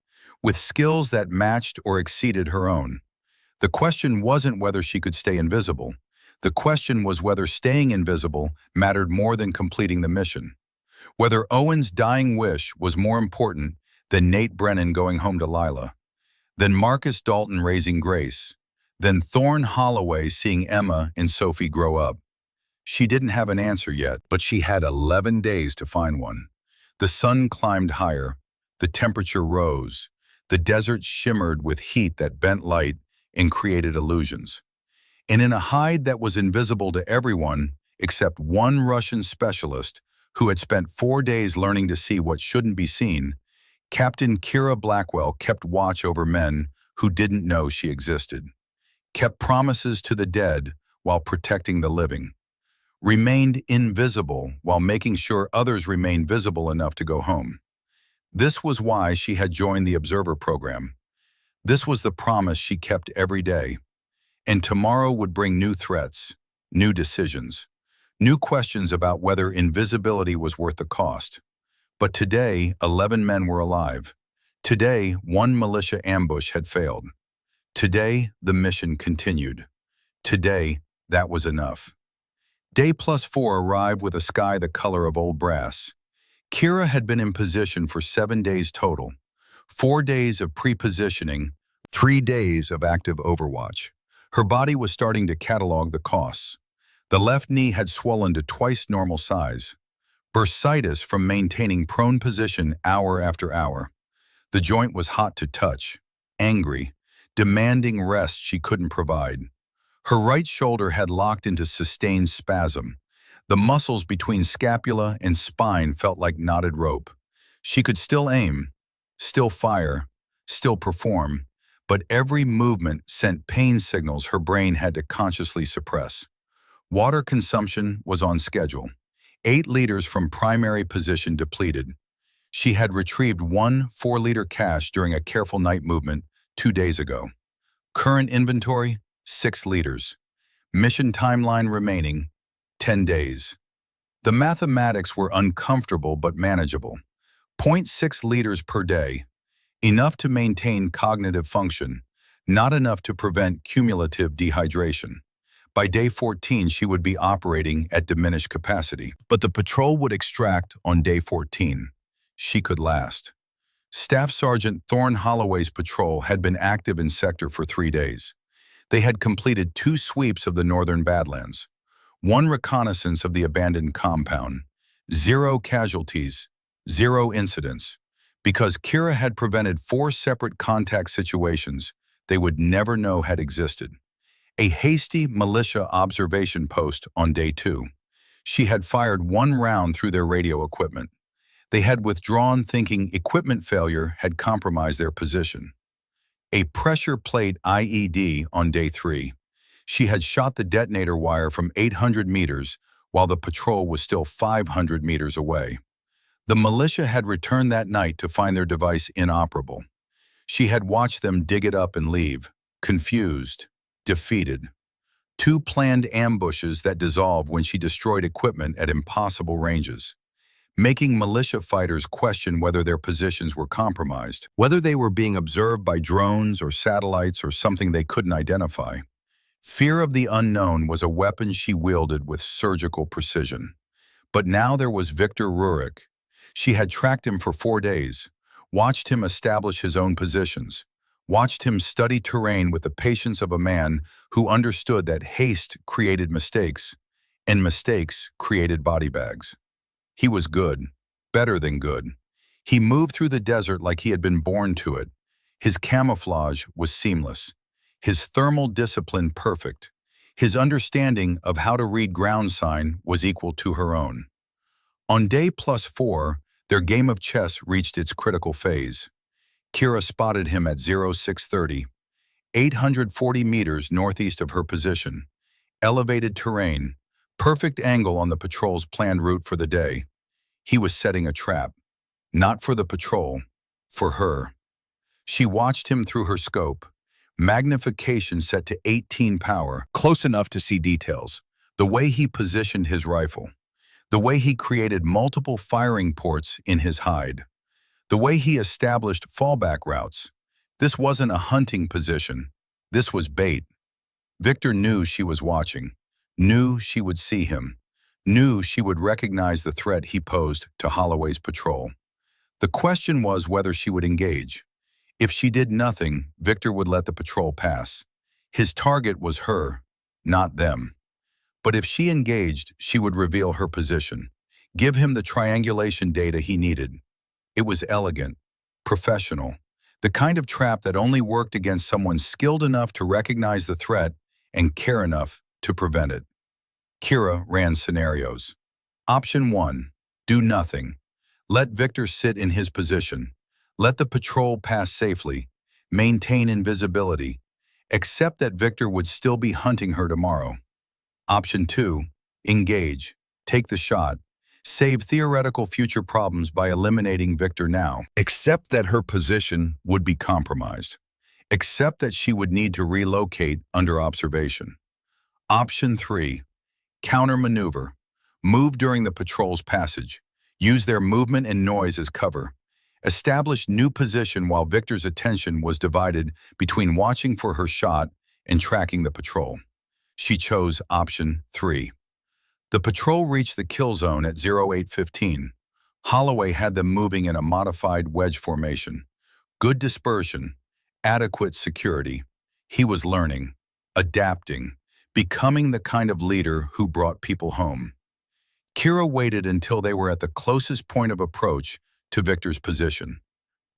with skills that matched or exceeded her own. The question wasn't whether she could stay invisible. The question was whether staying invisible mattered more than completing the mission. Whether Owen's dying wish was more important than Nate Brennan going home to Lila, than Marcus Dalton raising Grace, than Thorne Holloway seeing Emma and Sophie grow up. She didn't have an answer yet, but she had 11 days to find one. The sun climbed higher, the temperature rose, the desert shimmered with heat that bent light and created illusions. And in a hide that was invisible to everyone except one Russian specialist who had spent 4 days learning to see what shouldn't be seen, Captain Kira Blackwell kept watch over men who didn't know she existed, kept promises to the dead while protecting the living, remained invisible while making sure others remained visible enough to go home. This was why she had joined the Observer program. This was the promise she kept every day. And tomorrow would bring new threats, new decisions, new questions about whether invisibility was worth the cost. But today, 11 men were alive. Today, one militia ambush had failed. Today, the mission continued. Today, that was enough. Day +4 arrived with a sky the color of old brass. Kira had been in position for 7 days total, 4 days of pre-positioning, 3 days of active overwatch. Her body was starting to catalog the costs. The left knee had swollen to twice normal size. Bursitis from maintaining prone position hour after hour. The joint was hot to touch, angry, demanding rest she couldn't provide. Her right shoulder had locked into sustained spasm. The muscles between scapula and spine felt like knotted rope. She could still aim, still fire, still perform, but every movement sent pain signals her brain had to consciously suppress. Water consumption was on schedule. 8 liters from primary position depleted. She had retrieved 1 4-liter cache during a careful night movement 2 days ago. Current inventory, 6 liters. Mission timeline remaining, 10 days. The mathematics were uncomfortable but manageable. 0.6 liters per day, enough to maintain cognitive function, not enough to prevent cumulative dehydration. By day 14, she would be operating at diminished capacity. But the patrol would extract on day 14. She could last. Staff Sergeant Thorne Holloway's patrol had been active in sector for 3 days. They had completed 2 sweeps of the northern Badlands, 1 reconnaissance of the abandoned compound, 0 casualties, 0 incidents. Because Kira had prevented 4 separate contact situations they would never know had existed. A hasty militia observation post on day 2. She had fired 1 round through their radio equipment. They had withdrawn thinking equipment failure had compromised their position. A pressure plate IED on day 3. She had shot the detonator wire from 800 meters while the patrol was still 500 meters away. The militia had returned that night to find their device inoperable. She had watched them dig it up and leave, confused, defeated. 2 planned ambushes that dissolved when she destroyed equipment at impossible ranges, making militia fighters question whether their positions were compromised, whether they were being observed by drones or satellites or something they couldn't identify. Fear of the unknown was a weapon she wielded with surgical precision. But now there was Victor Rurik. She had tracked him for 4 days, watched him establish his own positions, watched him study terrain with the patience of a man who understood that haste created mistakes, and mistakes created body bags. He was good, better than good. He moved through the desert like he had been born to it. His camouflage was seamless, his thermal discipline perfect. His understanding of how to read ground sign was equal to her own. On day +4, their game of chess reached its critical phase. Kira spotted him at 0630, 840 meters northeast of her position. Elevated terrain, perfect angle on the patrol's planned route for the day. He was setting a trap. Not for the patrol, for her. She watched him through her scope, magnification set to 18 power, close enough to see details. The way he positioned his rifle, the way he created multiple firing ports in his hide, the way he established fallback routes. This wasn't a hunting position. This was bait. Victor knew she was watching, knew she would see him, knew she would recognize the threat he posed to Holloway's patrol. The question was whether she would engage. If she did nothing, Victor would let the patrol pass. His target was her, not them. But if she engaged, she would reveal her position, give him the triangulation data he needed. It was elegant, professional, the kind of trap that only worked against someone skilled enough to recognize the threat and care enough to prevent it. Kira ran scenarios. Option 1, do nothing. Let Victor sit in his position. Let the patrol pass safely. Maintain invisibility. Accept that Victor would still be hunting her tomorrow. Option 2, engage. Take the shot. Save theoretical future problems by eliminating Victor now. Accept that her position would be compromised. Accept that she would need to relocate under observation. Option 3, counter-maneuver. Move during the patrol's passage. Use their movement and noise as cover. Establish new position while Victor's attention was divided between watching for her shot and tracking the patrol. She chose option 3. The patrol reached the kill zone at 0815. Holloway had them moving in a modified wedge formation. Good dispersion, adequate security. He was learning, adapting, becoming the kind of leader who brought people home. Kira waited until they were at the closest point of approach to Victor's position,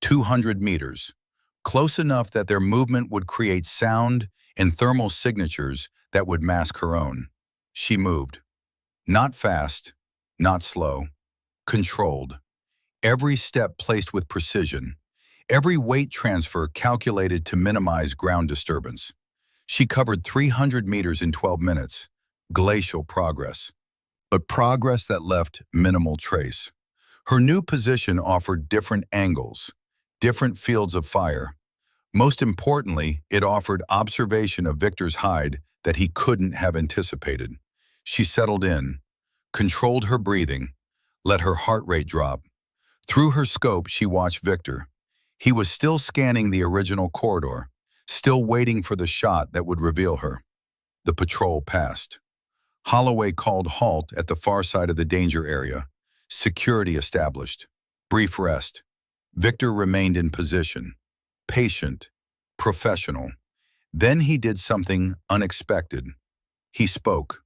200 meters, close enough that their movement would create sound and thermal signatures that would mask her own. She moved. Not fast, not slow, controlled. Every step placed with precision, every weight transfer calculated to minimize ground disturbance. She covered 300 meters in 12 minutes, glacial progress, but progress that left minimal trace. Her new position offered different angles, different fields of fire. Most importantly, it offered observation of Victor's hide that he couldn't have anticipated. She settled in, controlled her breathing, let her heart rate drop. Through her scope, she watched Victor. He was still scanning the original corridor, still waiting for the shot that would reveal her. The patrol passed. Holloway called halt at the far side of the danger area. Security established. Brief rest. Victor remained in position, patient, professional. Then he did something unexpected. He spoke.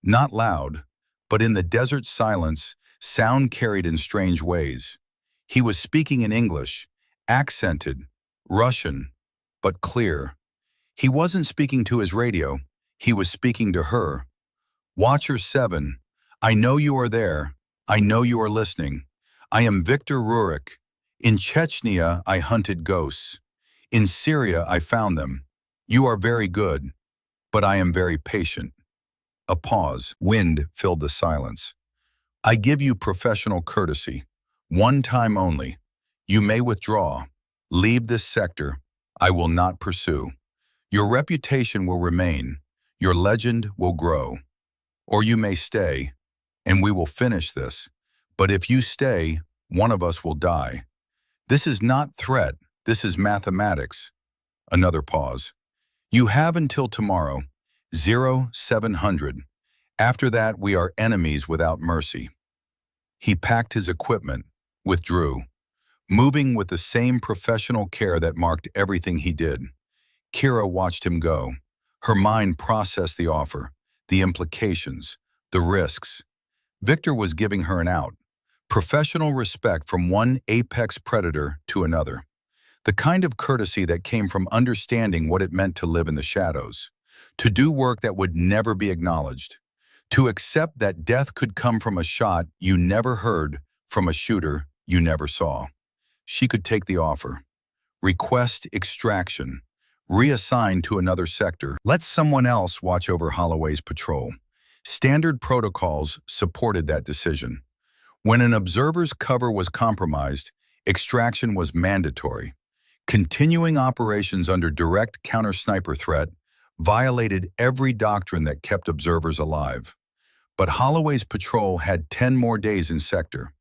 Not loud, but in the desert silence, sound carried in strange ways. He was speaking in English, accented, Russian, but clear. He wasn't speaking to his radio, he was speaking to her. Watcher 7, I know you are there. I know you are listening. I am Victor Rurik. In Chechnya, I hunted ghosts. In Syria, I found them. You are very good, but I am very patient. A pause. Wind filled the silence. I give you professional courtesy. One time only. You may withdraw. Leave this sector. I will not pursue. Your reputation will remain. Your legend will grow. Or you may stay, and we will finish this. But if you stay, one of us will die. This is not threat. This is mathematics. Another pause. You have until tomorrow, 0700. After that, we are enemies without mercy. He packed his equipment, withdrew, moving with the same professional care that marked everything he did. Kira watched him go. Her mind processed the offer, the implications, the risks. Victor was giving her an out. Professional respect from one apex predator to another. The kind of courtesy that came from understanding what it meant to live in the shadows, to do work that would never be acknowledged, to accept that death could come from a shot you never heard, from a shooter you never saw. She could take the offer. Request extraction. Reassign to another sector. Let someone else watch over Holloway's patrol. Standard protocols supported that decision. When an observer's cover was compromised, extraction was mandatory. Continuing operations under direct counter-sniper threat violated every doctrine that kept observers alive. But Holloway's patrol had 10 more days in sector.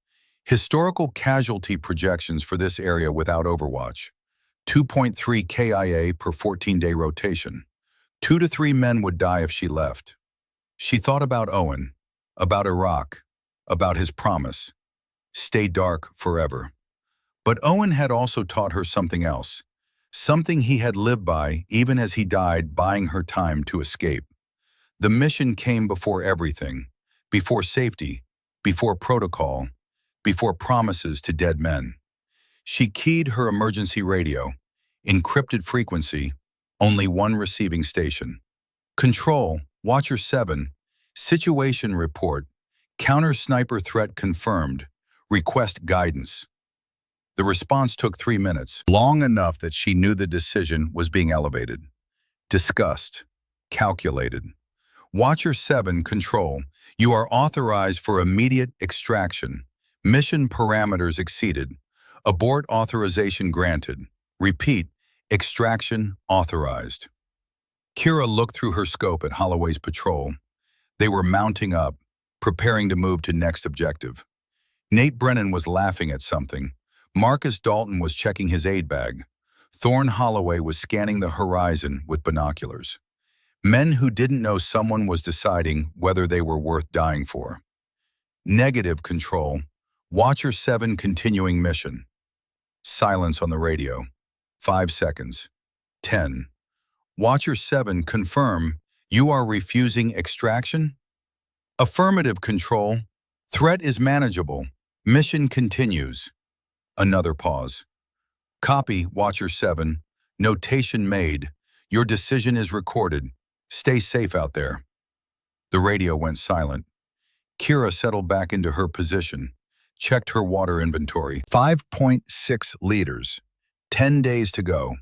Historical casualty projections for this area without Overwatch: 2.3 KIA per 14-day rotation. 2 to 3 men would die if she left. She thought about Owen, about Iraq, about his promise: stay dark forever. But Owen had also taught her something else, something he had lived by even as he died buying her time to escape. The mission came before everything, before safety, before protocol, before promises to dead men. She keyed her emergency radio, encrypted frequency, only one receiving station. Control, Watcher 7, situation report, counter-sniper threat confirmed, request guidance. The response took 3 minutes, long enough that she knew the decision was being elevated. Discussed, calculated. Watcher 7, Control, you are authorized for immediate extraction. Mission parameters exceeded. Abort authorization granted. Repeat, extraction authorized. Kira looked through her scope at Holloway's patrol. They were mounting up, preparing to move to next objective. Nate Brennan was laughing at something. Marcus Dalton was checking his aid bag. Thorne Holloway was scanning the horizon with binoculars. Men who didn't know someone was deciding whether they were worth dying for. Negative, Control. Watcher 7 continuing mission. Silence on the radio. 5 seconds. 10. Watcher 7, confirm. You are refusing extraction? Affirmative, Control. Threat is manageable. Mission continues. Another pause. Copy, Watcher 7. Notation made. Your decision is recorded. Stay safe out there. The radio went silent. Kira settled back into her position, checked her water inventory. 5.6 liters. 10 days to go.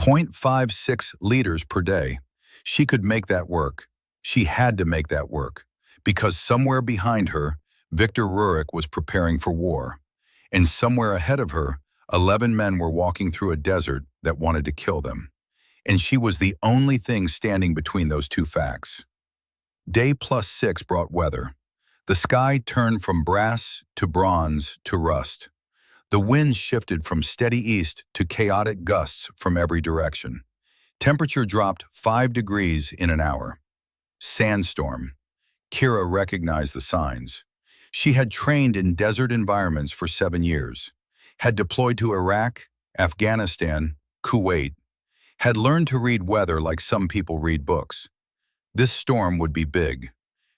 0.56 liters per day. She could make that work. She had to make that work, because somewhere behind her, Victor Rurik was preparing for war. And somewhere ahead of her, 11 men were walking through a desert that wanted to kill them. And she was the only thing standing between those two facts. Day +6 brought weather. The sky turned from brass to bronze to rust. The wind shifted from steady east to chaotic gusts from every direction. Temperature dropped 5 degrees in an hour. Sandstorm. Kira recognized the signs. She had trained in desert environments for 7 years, had deployed to Iraq, Afghanistan, Kuwait, had learned to read weather like some people read books. This storm would be big.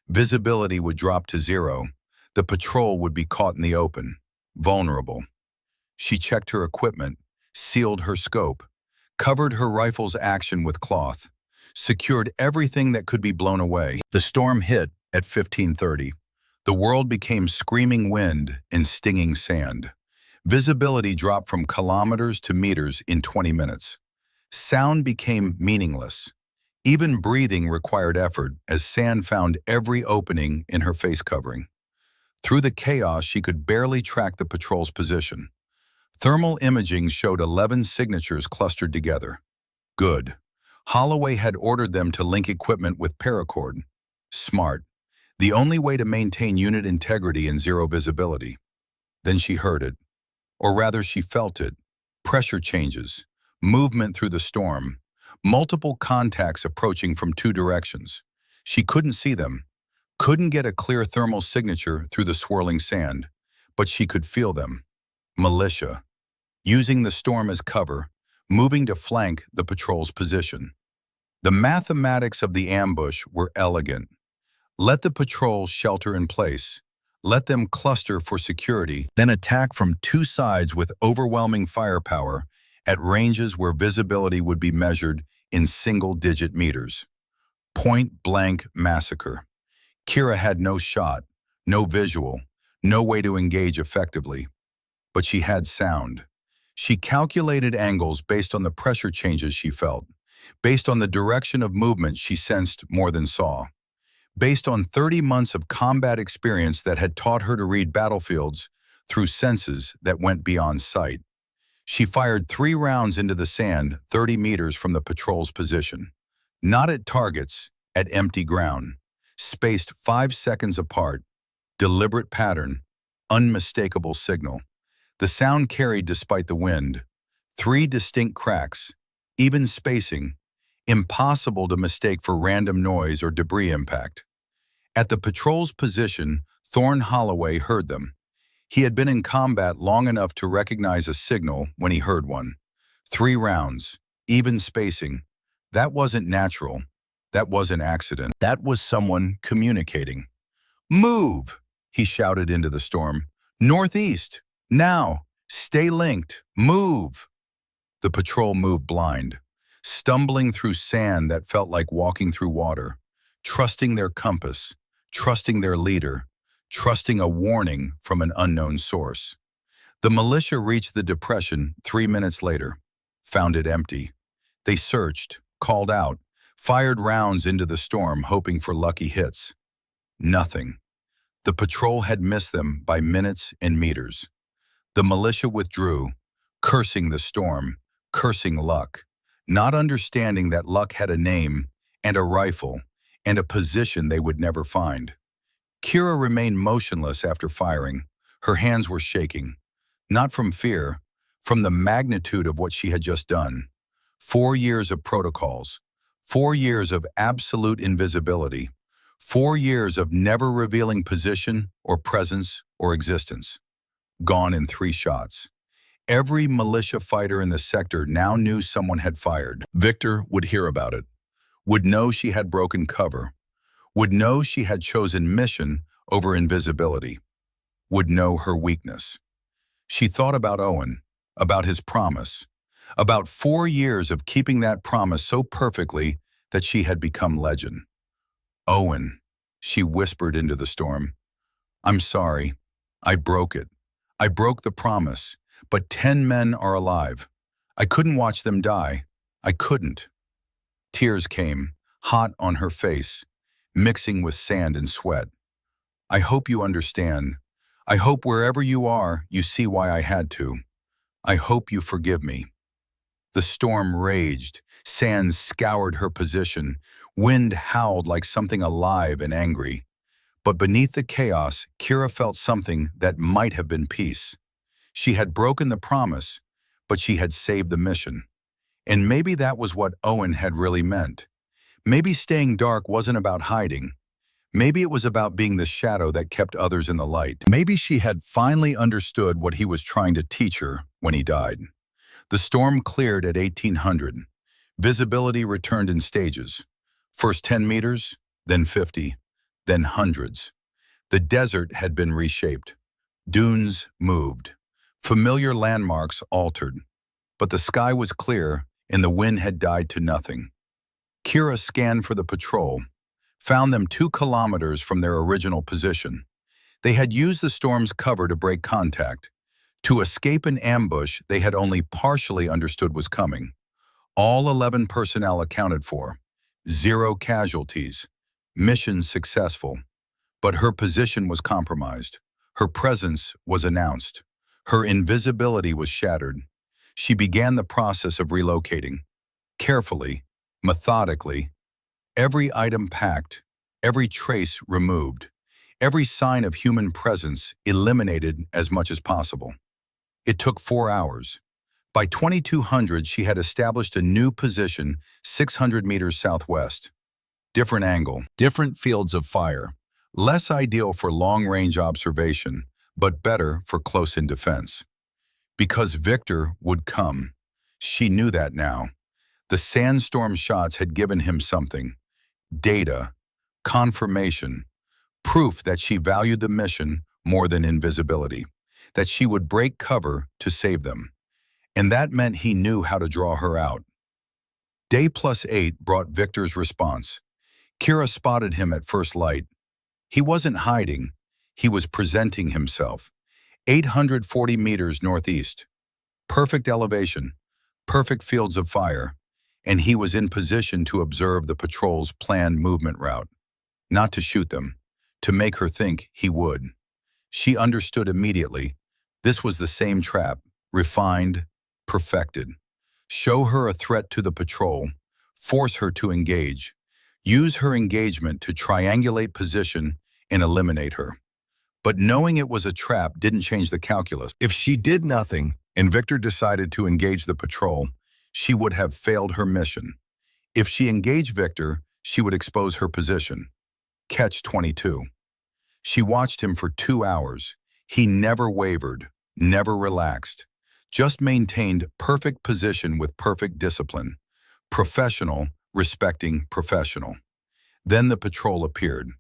Visibility would drop to 0. The patrol would be caught in the open, vulnerable. She checked her equipment, sealed her scope, covered her rifle's action with cloth, secured everything that could be blown away. The storm hit at 15:30. The world became screaming wind and stinging sand. Visibility dropped from kilometers to meters in 20 minutes. Sound became meaningless. Even breathing required effort as sand found every opening in her face covering. Through the chaos, she could barely track the patrol's position. Thermal imaging showed 11 signatures clustered together. Good. Holloway had ordered them to link equipment with paracord. Smart. The only way to maintain unit integrity in 0 visibility. Then she heard it. Or rather, she felt it. Pressure changes. Movement through the storm. Multiple contacts approaching from 2 directions. She couldn't see them. Couldn't get a clear thermal signature through the swirling sand. But she could feel them. Militia. Using the storm as cover, moving to flank the patrol's position. The mathematics of the ambush were elegant. Let the patrol shelter in place. Let them cluster for security, then attack from 2 sides with overwhelming firepower at ranges where visibility would be measured in single-digit meters. Point-blank massacre. Kira had no shot, no visual, no way to engage effectively. But she had sound. She calculated angles based on the pressure changes she felt, based on the direction of movement she sensed more than saw. based on 30 months of combat experience that had taught her to read battlefields through senses that went beyond sight. She fired 3 rounds into the sand 30 meters from the patrol's position. Not at targets, at empty ground. Spaced 5 seconds apart. Deliberate pattern. Unmistakable signal. The sound carried despite the wind. 3 distinct cracks. Even spacing. Impossible to mistake for random noise or debris impact. At the patrol's position, Thorne Holloway heard them. He had been in combat long enough to recognize a signal when he heard one. 3 rounds, even spacing. That wasn't natural. That wasn't accident. That was someone communicating. "Move!" he shouted into the storm. "Northeast! Now! Stay linked! Move!" The patrol moved blind, stumbling through sand that felt like walking through water, trusting their compass, trusting their leader, trusting a warning from an unknown source. The militia reached the depression 3 minutes later, found it empty. They searched, called out, fired rounds into the storm hoping for lucky hits. Nothing. The patrol had missed them by minutes and meters. The militia withdrew, cursing the storm, cursing luck, not understanding that luck had a name and a rifle and a position they would never find. Kira remained motionless after firing. Her hands were shaking, not from fear, from the magnitude of what she had just done. 4 years of protocols, 4 years of absolute invisibility, 4 years of never revealing position or presence or existence. Gone in 3 shots. Every militia fighter in the sector now knew someone had fired. Victor would hear about it, would know she had broken cover, would know she had chosen mission over invisibility, would know her weakness. She thought about Owen, about his promise, about 4 years of keeping that promise so perfectly that she had become legend. "Owen," she whispered into the storm. "I'm sorry. I broke it. I broke the promise, but 10 men are alive. I couldn't watch them die. I couldn't." Tears came, hot on her face, mixing with sand and sweat. "I hope you understand. I hope wherever you are, you see why I had to. I hope you forgive me." The storm raged. Sand scoured her position. Wind howled like something alive and angry. But beneath the chaos, Kira felt something that might have been peace. She had broken the promise, but she had saved the mission. And maybe that was what Owen had really meant. Maybe staying dark wasn't about hiding. Maybe it was about being the shadow that kept others in the light. Maybe she had finally understood what he was trying to teach her when he died. The storm cleared at 1800. Visibility returned in stages. First 10 meters, then 50, then hundreds. The desert had been reshaped. Dunes moved. Familiar landmarks altered. But the sky was clear and the wind had died to nothing. Kira scanned for the patrol, found them 2 kilometers from their original position. They had used the storm's cover to break contact. To escape an ambush they had only partially understood was coming. All 11 personnel accounted for. 0 casualties. Mission successful. But her position was compromised. Her presence was announced. Her invisibility was shattered. She began the process of relocating. Carefully, methodically, every item packed, every trace removed, every sign of human presence eliminated as much as possible. It took 4 hours. By 2200, she had established a new position 600 meters southwest. Different angle, different fields of fire. Less ideal for long-range observation, but better for close-in defense. Because Victor would come. She knew that now. The sandstorm shots had given him something. Data, confirmation, proof that she valued the mission more than invisibility, that she would break cover to save them. And that meant he knew how to draw her out. Day +8 brought Victor's response. Kira spotted him at first light. He wasn't hiding, he was presenting himself. 840 meters northeast. Perfect elevation, perfect fields of fire, and he was in position to observe the patrol's planned movement route. not to shoot them, to make her think he would. She understood immediately. This was the same trap, refined, perfected. Show her a threat to the patrol, force her to engage, use her engagement to triangulate position and eliminate her. But knowing it was a trap didn't change the calculus. If she did nothing and Victor decided to engage the patrol, she would have failed her mission. If she engaged Victor, she would expose her position. Catch 22. She watched him for 2 hours. He never wavered, never relaxed, just maintained perfect position with perfect discipline. Professional, respecting professional. Then the patrol appeared.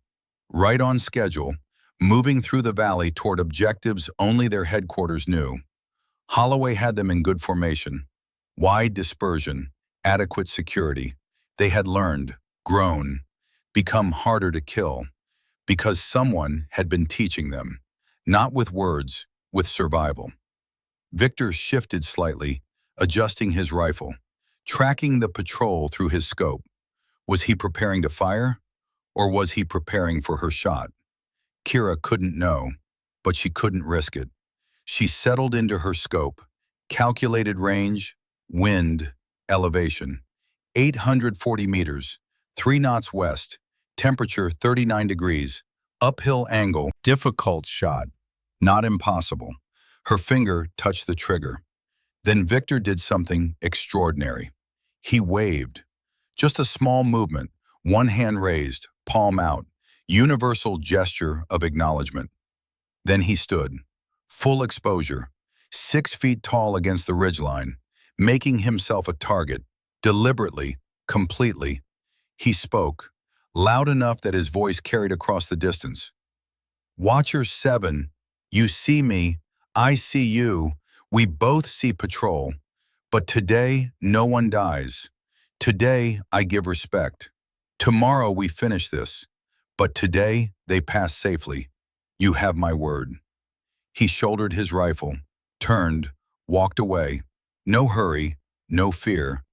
Right on schedule, moving through the valley toward objectives only their headquarters knew. Holloway had them in good formation. Wide dispersion, adequate security. They had learned, grown, become harder to kill, because someone had been teaching them, not with words, with survival. Victor shifted slightly, adjusting his rifle, tracking the patrol through his scope. Was he preparing to fire, or was he preparing for her shot? Kira couldn't know, but she couldn't risk it. She settled into her scope, calculated range, wind, elevation. 840 meters, 3 knots west, temperature 39 degrees, uphill angle. Difficult shot, not impossible. Her finger touched the trigger. Then Victor did something extraordinary. He waved. Just a small movement, one hand raised, palm out, universal gesture of acknowledgement. Then he stood, full exposure, 6 feet tall against the ridgeline, making himself a target, deliberately, completely. He spoke, loud enough that his voice carried across the distance. Watcher 7, you see me, I see you, we both see patrol. But today, no one dies. Today, I give respect. Tomorrow we finish this. But today, they pass safely. You have my word. He shouldered his rifle, turned, walked away. No hurry, no fear.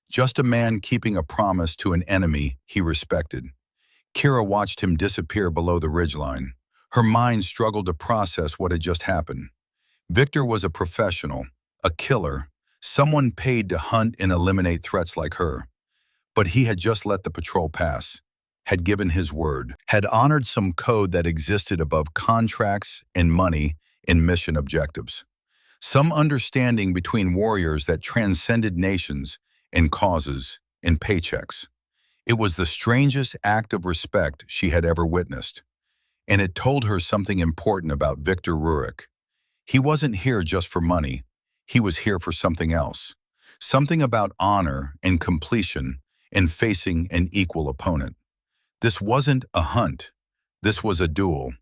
Just a man keeping a promise to an enemy he respected. Kira watched him disappear below the ridgeline. Her mind struggled to process what had just happened. Victor was a professional, a killer, someone paid to hunt and eliminate threats like her. But he had just let the patrol pass, had given his word, had honored some code that existed above contracts and money and mission objectives. Some understanding between warriors that transcended nations and causes and paychecks. It was the strangest act of respect she had ever witnessed. And it told her something important about Victor Rurik. He wasn't here just for money. He was here for something else. Something about honor and completion and facing an equal opponent. This wasn't a hunt. This was a duel.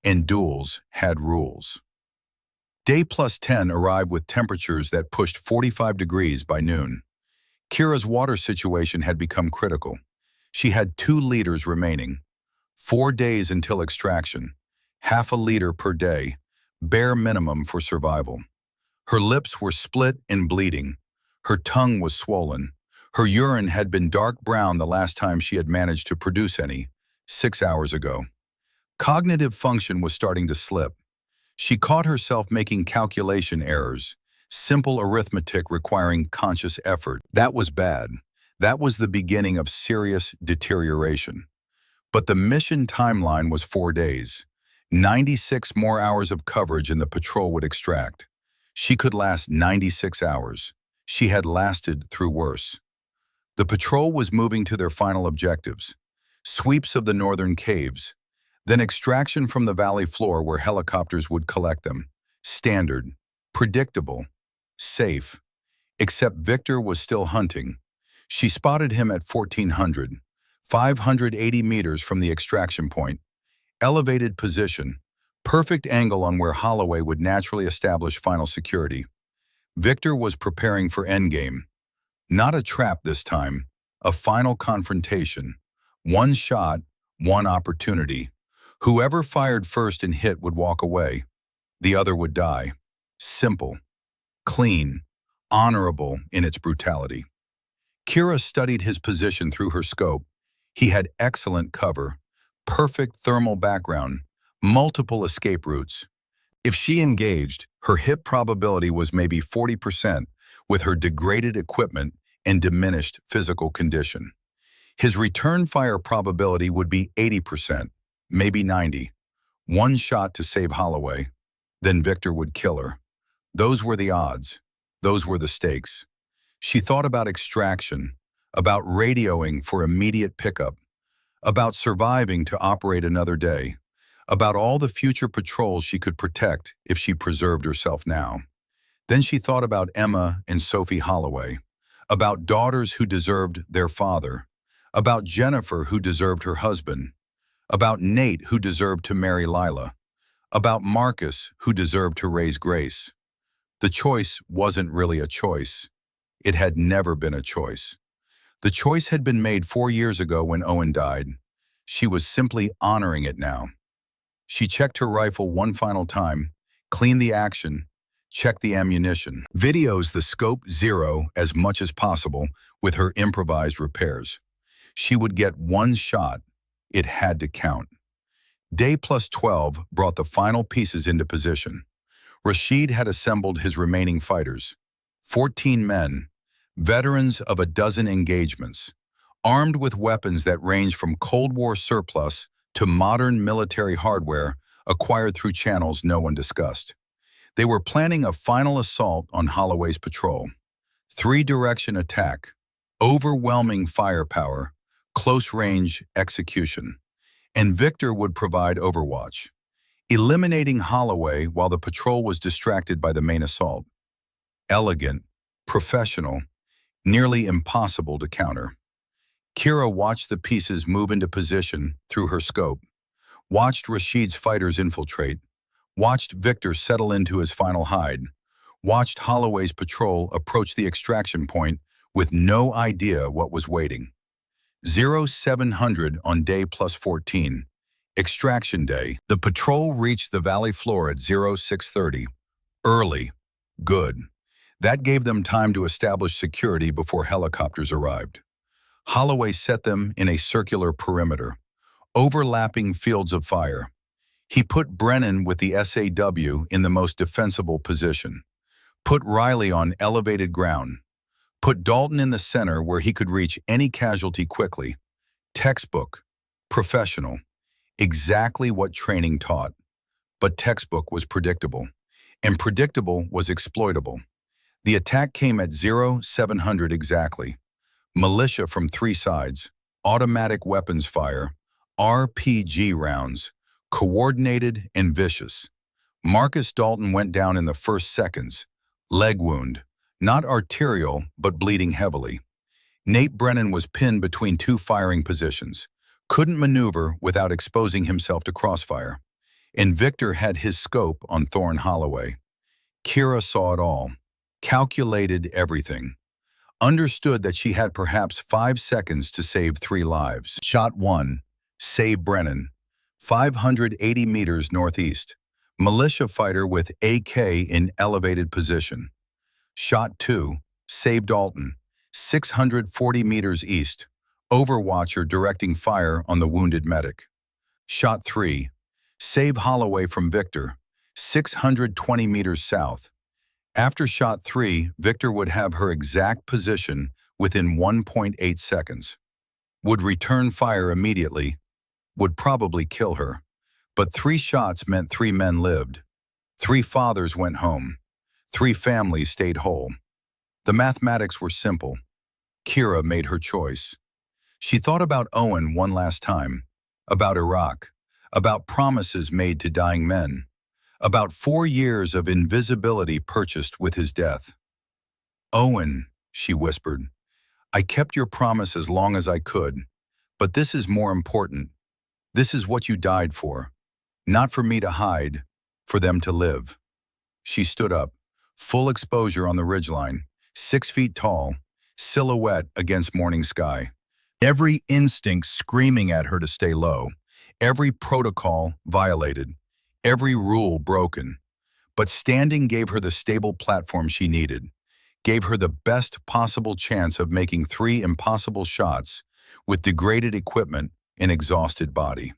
And duels had rules. Day +10 arrived with temperatures that pushed 45 degrees by noon. Kira's water situation had become critical. She had 2 liters remaining. 4 days until extraction. Half a liter per day. Bare minimum for survival. Her lips were split and bleeding. Her tongue was swollen. Her urine had been dark brown the last time she had managed to produce any, 6 hours ago. Cognitive function was starting to slip. She caught herself making calculation errors, simple arithmetic requiring conscious effort. That was bad. That was the beginning of serious deterioration. But the mission timeline was 4 days. 96 more hours of coverage and the patrol would extract. She could last 96 hours. She had lasted through worse. The patrol was moving to their final objectives. Sweeps of the northern caves, then extraction from the valley floor where helicopters would collect them. Standard, predictable, safe. Except Victor was still hunting. She spotted him at 1400, 580 meters from the extraction point. Elevated position, perfect angle on where Holloway would naturally establish final security. Victor was preparing for endgame. Not a trap this time, a final confrontation. One shot, one opportunity. Whoever fired first and hit would walk away. The other would die. Simple, clean, honorable in its brutality. Kira studied his position through her scope. He had excellent cover, perfect thermal background, multiple escape routes. If she engaged, her hit probability was maybe 40% with her degraded equipment and diminished physical condition. His return fire probability would be 80%, maybe 90. One shot to save Holloway, then Victor would kill her. Those were the odds. Those were the stakes. She thought about extraction, about radioing for immediate pickup, about surviving to operate another day, about all the future patrols she could protect if she preserved herself now. Then she thought about Emma and Sophie Holloway, about daughters who deserved their father, about Jennifer who deserved her husband, about Nate who deserved to marry Lila, about Marcus who deserved to raise Grace. The choice wasn't really a choice. It had never been a choice. The choice had been made 4 years ago when Owen died. She was simply honoring it now. She checked her rifle one final time, cleaned the action, checked the ammunition, videos the scope zero as much as possible with her improvised repairs. She would get one shot. It had to count. Day plus 12 brought the final pieces into position. Rashid had assembled his remaining fighters, 14 men, veterans of a dozen engagements, armed with weapons that ranged from Cold War surplus to modern military hardware acquired through channels no one discussed. They were planning a final assault on Holloway's patrol. 3-direction attack, overwhelming firepower, close-range execution. And Victor would provide overwatch, eliminating Holloway while the patrol was distracted by the main assault. Elegant, professional, nearly impossible to counter. Kira watched the pieces move into position through her scope, watched Rashid's fighters infiltrate, watched Victor settle into his final hide, watched Holloway's patrol approach the extraction point with no idea what was waiting. 0700 on day plus 14, extraction day. The patrol reached the valley floor at 0630. Early. Good. That gave them time to establish security before helicopters arrived. Holloway set them in a circular perimeter, overlapping fields of fire. He put Brennan with the SAW in the most defensible position, put Riley on elevated ground, put Dalton in the center where he could reach any casualty quickly. Textbook, professional, exactly what training taught. But textbook was predictable, and predictable was exploitable. The attack came at 0700 exactly. Militia from 3 sides, automatic weapons fire, RPG rounds, coordinated and vicious. Marcus Dalton went down in the first seconds, leg wound, not arterial but bleeding heavily. Nate Brennan was pinned between 2 firing positions, couldn't maneuver without exposing himself to crossfire. And Victor had his scope on Thorne Holloway. Kira saw it all, calculated everything. Understood that she had perhaps 5 seconds to save 3 lives. Shot 1. Save Brennan. 580 meters northeast. Militia fighter with AK in elevated position. Shot 2. Save Dalton. 640 meters east. Overwatcher directing fire on the wounded medic. Shot 3. Save Holloway from Victor. 620 meters south. After shot 3, Victor would have her exact position within 1.8 seconds. Would return fire immediately. Would probably kill her. But 3 shots meant 3 men lived. 3 fathers went home. 3 families stayed whole. The mathematics were simple. Kira made her choice. She thought about Owen one last time, about Iraq, about promises made to dying men, about 4 years of invisibility purchased with his death. Owen, she whispered, I kept your promise as long as I could, but this is more important. This is what you died for. Not for me to hide, for them to live. She stood up, full exposure on the ridgeline, 6 feet tall, silhouette against morning sky. Every instinct screaming at her to stay low, every protocol violated, every rule broken. But standing gave her the stable platform she needed, gave her the best possible chance of making 3 impossible shots with degraded equipment and exhausted body.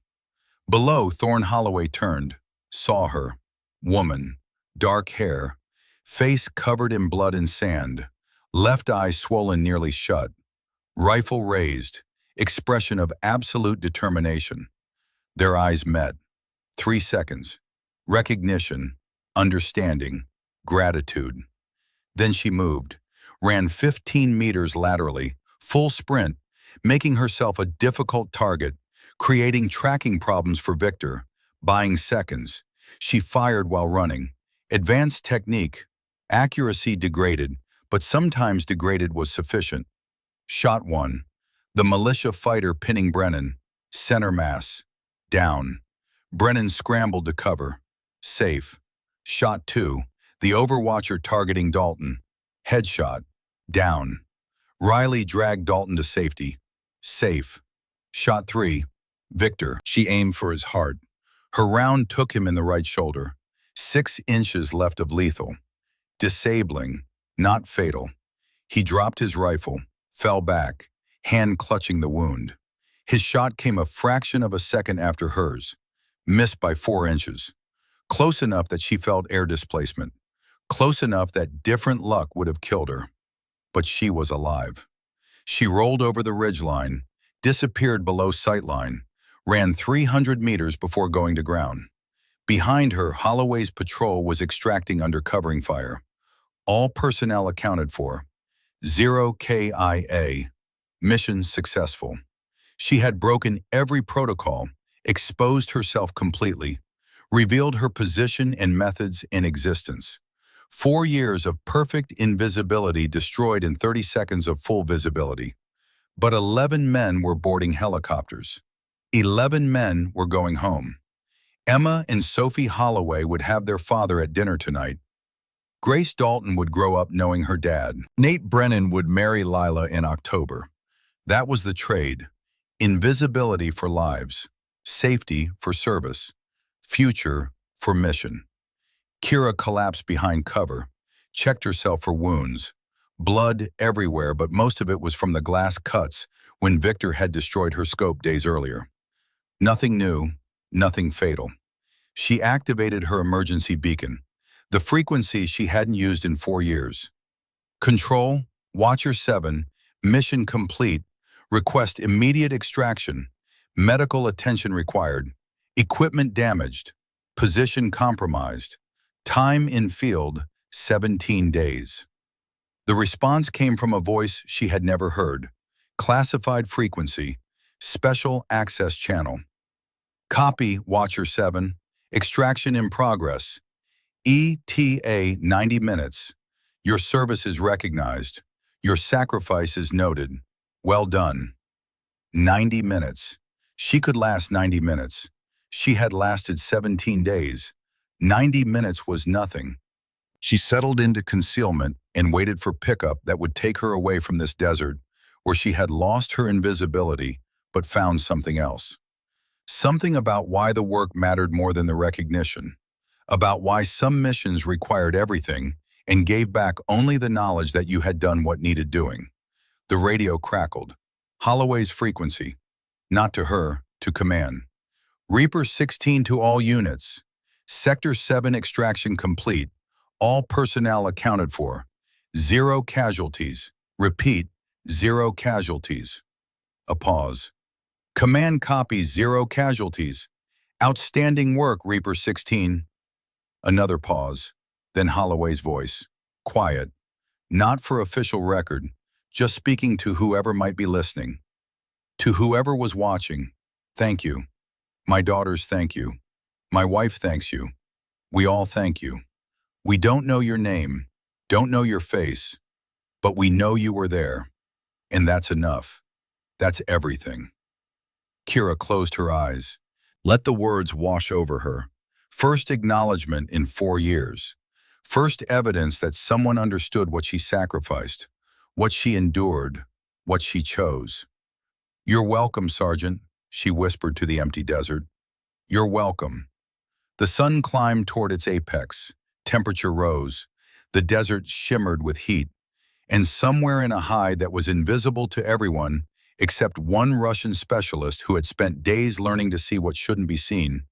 Below, Thorne Holloway turned, saw her. Woman, dark hair, face covered in blood and sand, left eye swollen nearly shut, rifle raised, expression of absolute determination. Their eyes met. 3 seconds. Recognition, understanding, gratitude. Then she moved, ran 15 meters laterally, full sprint, making herself a difficult target, creating tracking problems for Victor, buying seconds. She fired while running. Advanced technique. Accuracy degraded, but sometimes degraded was sufficient. Shot 1. The militia fighter pinning Brennan. Center mass. Down. Brennan scrambled to cover. Safe. Shot 2. The overwatcher targeting Dalton. Headshot. Down. Riley dragged Dalton to safety. Safe. Shot 3. Victor. She aimed for his heart. Her round took him in the right shoulder. 6 inches left of lethal. Disabling, not fatal. He dropped his rifle, fell back, hand clutching the wound. His shot came a fraction of a second after hers. Missed by 4 inches. Close enough that she felt air displacement. Close enough that different luck would have killed her. But she was alive. She rolled over the ridgeline, disappeared below sightline, ran 300 meters before going to ground. Behind her, Holloway's patrol was extracting under covering fire. All personnel accounted for. 0 KIA. Mission successful. She had broken every protocol, exposed herself completely, revealed her position and methods in existence. 4 years of perfect invisibility destroyed in 30 seconds of full visibility. But 11 men were boarding helicopters. 11 men were going home. Emma and Sophie Holloway would have their father at dinner tonight. Grace Dalton would grow up knowing her dad. Nate Brennan would marry Lila in October. That was the trade. Invisibility for lives. Safety for service. Future for mission. Kira collapsed behind cover, checked herself for wounds. Blood everywhere, but most of it was from the glass cuts when Victor had destroyed her scope days earlier. Nothing new, nothing fatal. She activated her emergency beacon, the frequency she hadn't used in 4 years. Control, Watcher 7, mission complete, request immediate extraction, medical attention required, equipment damaged, position compromised, time in field, 17 days. The response came from a voice she had never heard, classified frequency, special access channel. Copy, Watcher 7, extraction in progress. ETA 90 minutes. Your service is recognized. Your sacrifice is noted. Well done. 90 minutes. She could last 90 minutes. She had lasted 17 days. 90 minutes was nothing. She settled into concealment and waited for pickup that would take her away from this desert where she had lost her invisibility but found something else. Something about why the work mattered more than the recognition. About why some missions required everything and gave back only the knowledge that you had done what needed doing. The radio crackled. Holloway's frequency. Not to her, to command. Reaper 16 to all units. Sector 7 extraction complete. All personnel accounted for. 0 casualties. Repeat, 0 casualties. A pause. Command copies 0 casualties. Outstanding work, Reaper 16. Another pause. Then Holloway's voice. Quiet. Not for official record. Just speaking to whoever might be listening. To whoever was watching. Thank you. My daughters thank you. My wife thanks you. We all thank you. We don't know your name, don't know your face, but we know you were there. And that's enough. That's everything. Kira closed her eyes. Let the words wash over her. First acknowledgement in 4 years. First evidence that someone understood what she sacrificed, what she endured, what she chose. You're welcome, Sergeant, she whispered to the empty desert. You're welcome. The sun climbed toward its apex. Temperature rose. The desert shimmered with heat. And somewhere in a hide that was invisible to everyone, except one Russian specialist who had spent days learning to see what shouldn't be seen.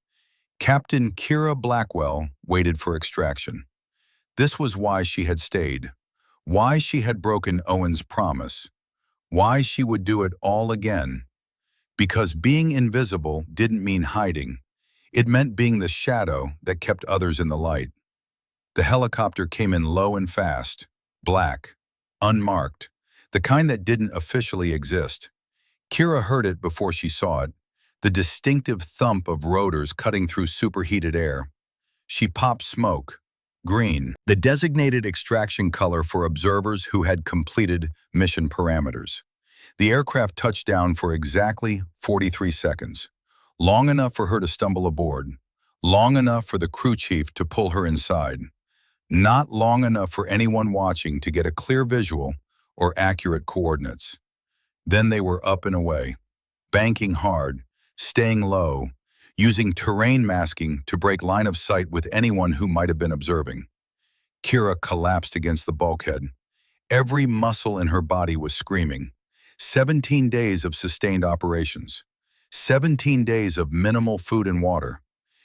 Captain Kira Blackwell waited for extraction. This was why she had stayed, why she had broken Owen's promise, why she would do it all again. Because being invisible didn't mean hiding. It meant being the shadow that kept others in the light. The helicopter came in low and fast, black, unmarked, the kind that didn't officially exist. Kira heard it before she saw it, the distinctive thump of rotors cutting through superheated air. She popped smoke, green, the designated extraction color for observers who had completed mission parameters. The aircraft touched down for exactly 43 seconds, long enough for her to stumble aboard, long enough for the crew chief to pull her inside, not long enough for anyone watching to get a clear visual or accurate coordinates. Then they were up and away, banking hard, staying low, using terrain masking to break line of sight with anyone who might have been observing. Kira collapsed against the bulkhead. Every muscle in her body was screaming. 17 days of sustained operations. 17 days of minimal food and water.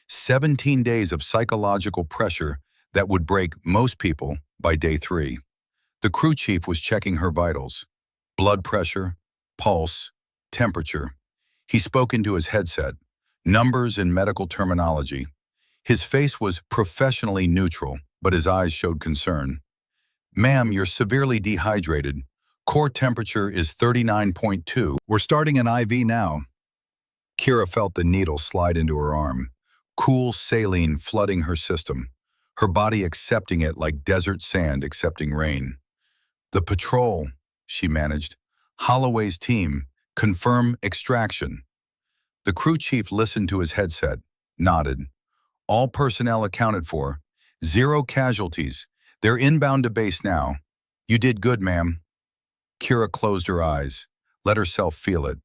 17 days of psychological pressure that would break most people by day 3. The crew chief was checking her vitals. Blood pressure, pulse, temperature. He spoke into his headset, numbers and medical terminology. His face was professionally neutral, but his eyes showed concern. "Ma'am, you're severely dehydrated. Core temperature is 39.2. We're starting an IV now." Kira felt the needle slide into her arm, cool saline flooding her system, her body accepting it like desert sand accepting rain. "The patrol," she managed. "Holloway's team, confirm extraction." The crew chief listened to his headset, nodded. "All personnel accounted for. 0 casualties. They're inbound to base now. You did good, ma'am." Kira closed her eyes, let herself feel it.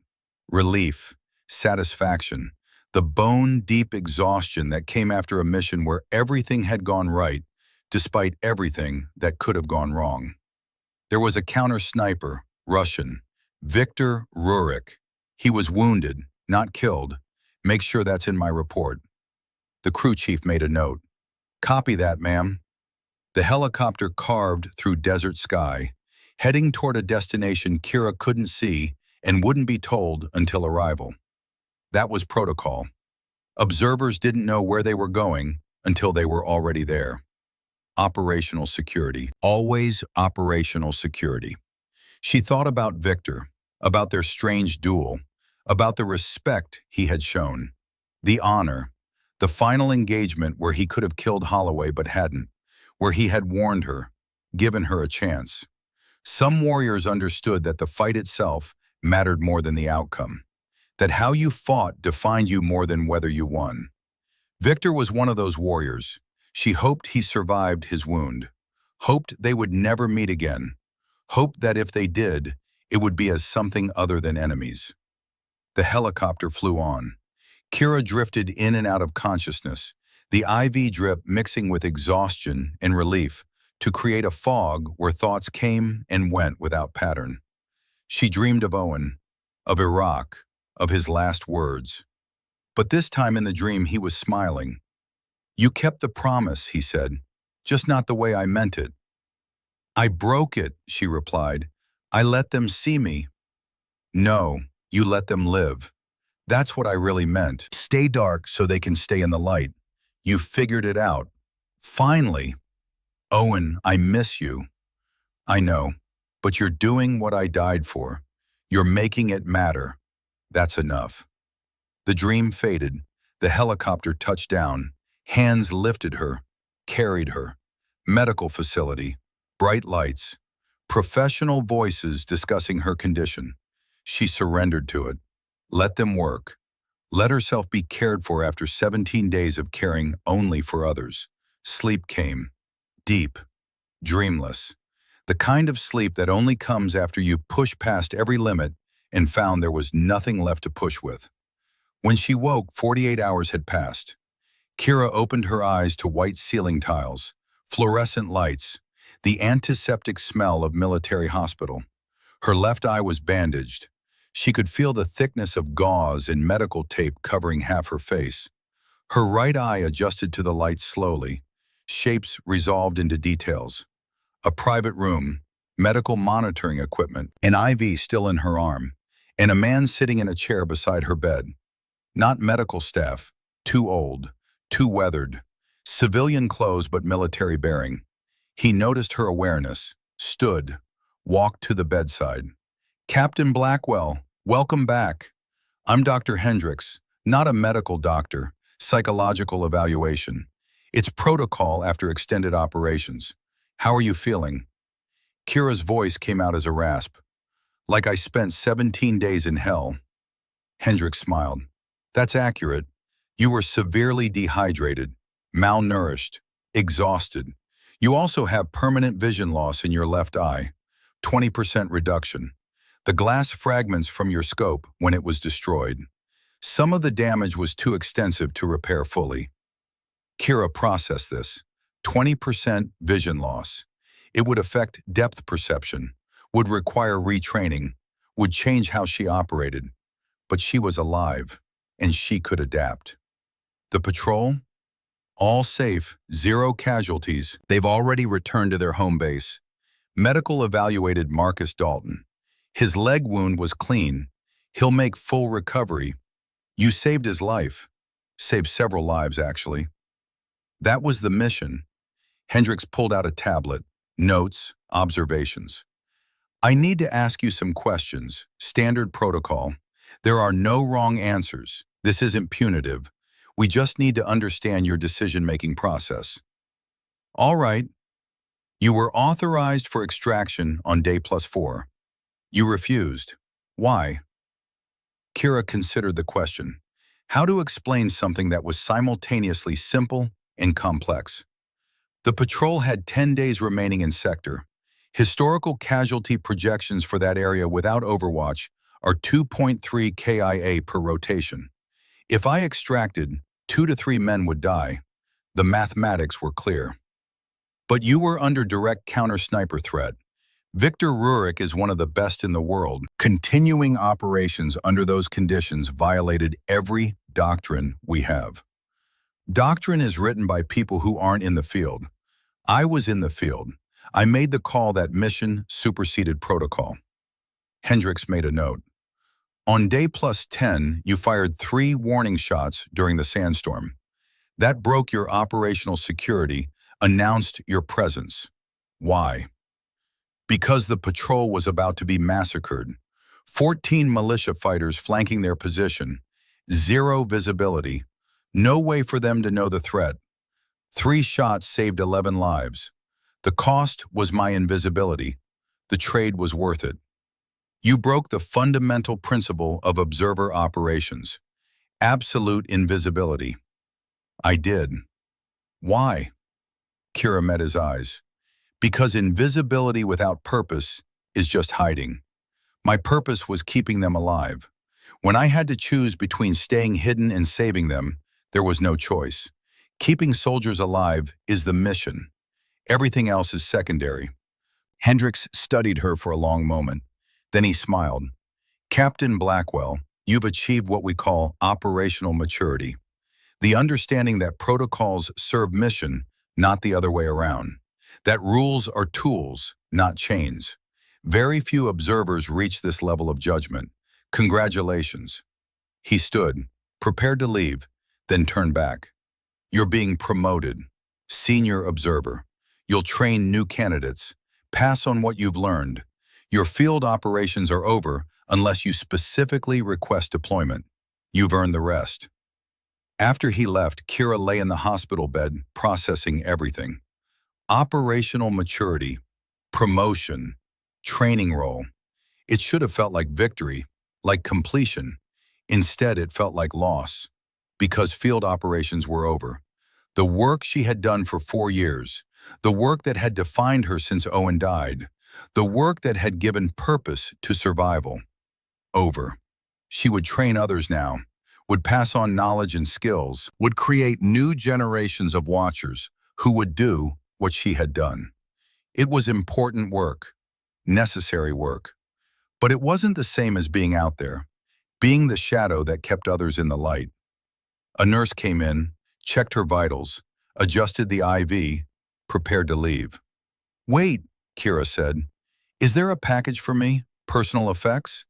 Relief, satisfaction, the bone-deep exhaustion that came after a mission where everything had gone right, despite everything that could have gone wrong. There was a counter-sniper, Russian, Viktor Rurik. He was wounded, not killed. Make sure that's in my report. The crew chief made a note. "Copy that, ma'am." The helicopter carved through desert sky, heading toward a destination Kira couldn't see and wouldn't be told until arrival. That was protocol. Observers didn't know where they were going until they were already there. Operational security. Always operational security. She thought about Victor, about their strange duel, about the respect he had shown, the honor, the final engagement where he could have killed Holloway but hadn't, where he had warned her, given her a chance. Some warriors understood that the fight itself mattered more than the outcome, that how you fought defined you more than whether you won. Victor was one of those warriors. She hoped he survived his wound, hoped they would never meet again, hoped that if they did, it would be as something other than enemies. The helicopter flew on. Kira drifted in and out of consciousness, the IV drip mixing with exhaustion and relief to create a fog where thoughts came and went without pattern. She dreamed of Owen, of Iraq, of his last words. But this time in the dream he was smiling. "You kept the promise," he said, "just not the way I meant it." "I broke it," she replied. "I let them see me." "No, you let them live. That's what I really meant. Stay dark so they can stay in the light. You figured it out. Finally. Owen, I miss you." "I know, but you're doing what I died for. You're making it matter. That's enough." The dream faded. The helicopter touched down. Hands lifted her, carried her. Medical facility, bright lights, professional voices discussing her condition. She surrendered to it. Let them work. Let herself be cared for after 17 days of caring only for others. Sleep came. Deep. Dreamless. The kind of sleep that only comes after you push past every limit and found there was nothing left to push with. When she woke, 48 hours had passed. Kira opened her eyes to white ceiling tiles, fluorescent lights, the antiseptic smell of military hospital. Her left eye was bandaged. She could feel the thickness of gauze and medical tape covering half her face. Her right eye adjusted to the light slowly. Shapes resolved into details. A private room, medical monitoring equipment, an IV still in her arm, and a man sitting in a chair beside her bed. Not medical staff, too old, too weathered, civilian clothes but military bearing. He noticed her awareness, stood, walked to the bedside. "Captain Blackwell, welcome back. I'm Dr. Hendricks, not a medical doctor, psychological evaluation. It's protocol after extended operations. How are you feeling?" Kira's voice came out as a rasp. "Like I spent 17 days in hell." Hendricks smiled. "That's accurate. You were severely dehydrated, malnourished, exhausted. You also have permanent vision loss in your left eye, 20% reduction. The glass fragments from your scope when it was destroyed. Some of the damage was too extensive to repair fully." Kira processed this. 20% vision loss. It would affect depth perception, would require retraining, would change how she operated. But she was alive, and she could adapt. The patrol? All safe, 0 casualties. They've already returned to their home base. Medical evaluated Marcus Dalton. His leg wound was clean. He'll make full recovery. You saved his life. Saved several lives, actually. That was the mission. Hendricks pulled out a tablet. Notes, observations. "I need to ask you some questions. Standard protocol. There are no wrong answers. This isn't punitive. We just need to understand your decision-making process." "All right. You were authorized for extraction on day +4. You refused. Why?" Kira considered the question. How to explain something that was simultaneously simple and complex? The patrol had 10 days remaining in sector. Historical casualty projections for that area without Overwatch are 2.3 KIA per rotation. If I extracted, 2 to 3 men would die. The mathematics were clear. But you were under direct counter-sniper threat. Victor Rurik is one of the best in the world. Continuing operations under those conditions violated every doctrine we have. Doctrine is written by people who aren't in the field. I was in the field. I made the call that mission superseded protocol. Hendricks made a note. On day +10, you fired 3 warning shots during the sandstorm. That broke your operational security, announced your presence. Why? Because the patrol was about to be massacred. 14 militia fighters flanking their position. 0 visibility. No way for them to know the threat. 3 shots saved 11 lives. The cost was my invisibility. The trade was worth it. You broke the fundamental principle of observer operations. Absolute invisibility. I did. Why? Kira met his eyes. Because invisibility without purpose is just hiding. My purpose was keeping them alive. When I had to choose between staying hidden and saving them, there was no choice. Keeping soldiers alive is the mission. Everything else is secondary. Hendricks studied her for a long moment. Then he smiled. "Captain Blackwell, you've achieved what we call operational maturity. The understanding that protocols serve mission, not the other way around. That rules are tools, not chains. Very few observers reach this level of judgment. Congratulations." He stood, prepared to leave, then turned back. "You're being promoted. Senior observer. You'll train new candidates. Pass on what you've learned. Your field operations are over unless you specifically request deployment. You've earned the rest." After he left, Kira lay in the hospital bed, processing everything. Operational maturity, promotion, training role. It should have felt like victory, like completion. Instead, it felt like loss, because field operations were over. The work she had done for 4 years, the work that had defined her since Owen died, the work that had given purpose to survival. Over. She would train others now, would pass on knowledge and skills, would create new generations of watchers who would do what she had done. It was important work, necessary work. But it wasn't the same as being out there, being the shadow that kept others in the light. A nurse came in, checked her vitals, adjusted the IV, prepared to leave. "Wait," Kira said. "Is there a package for me? Personal effects?"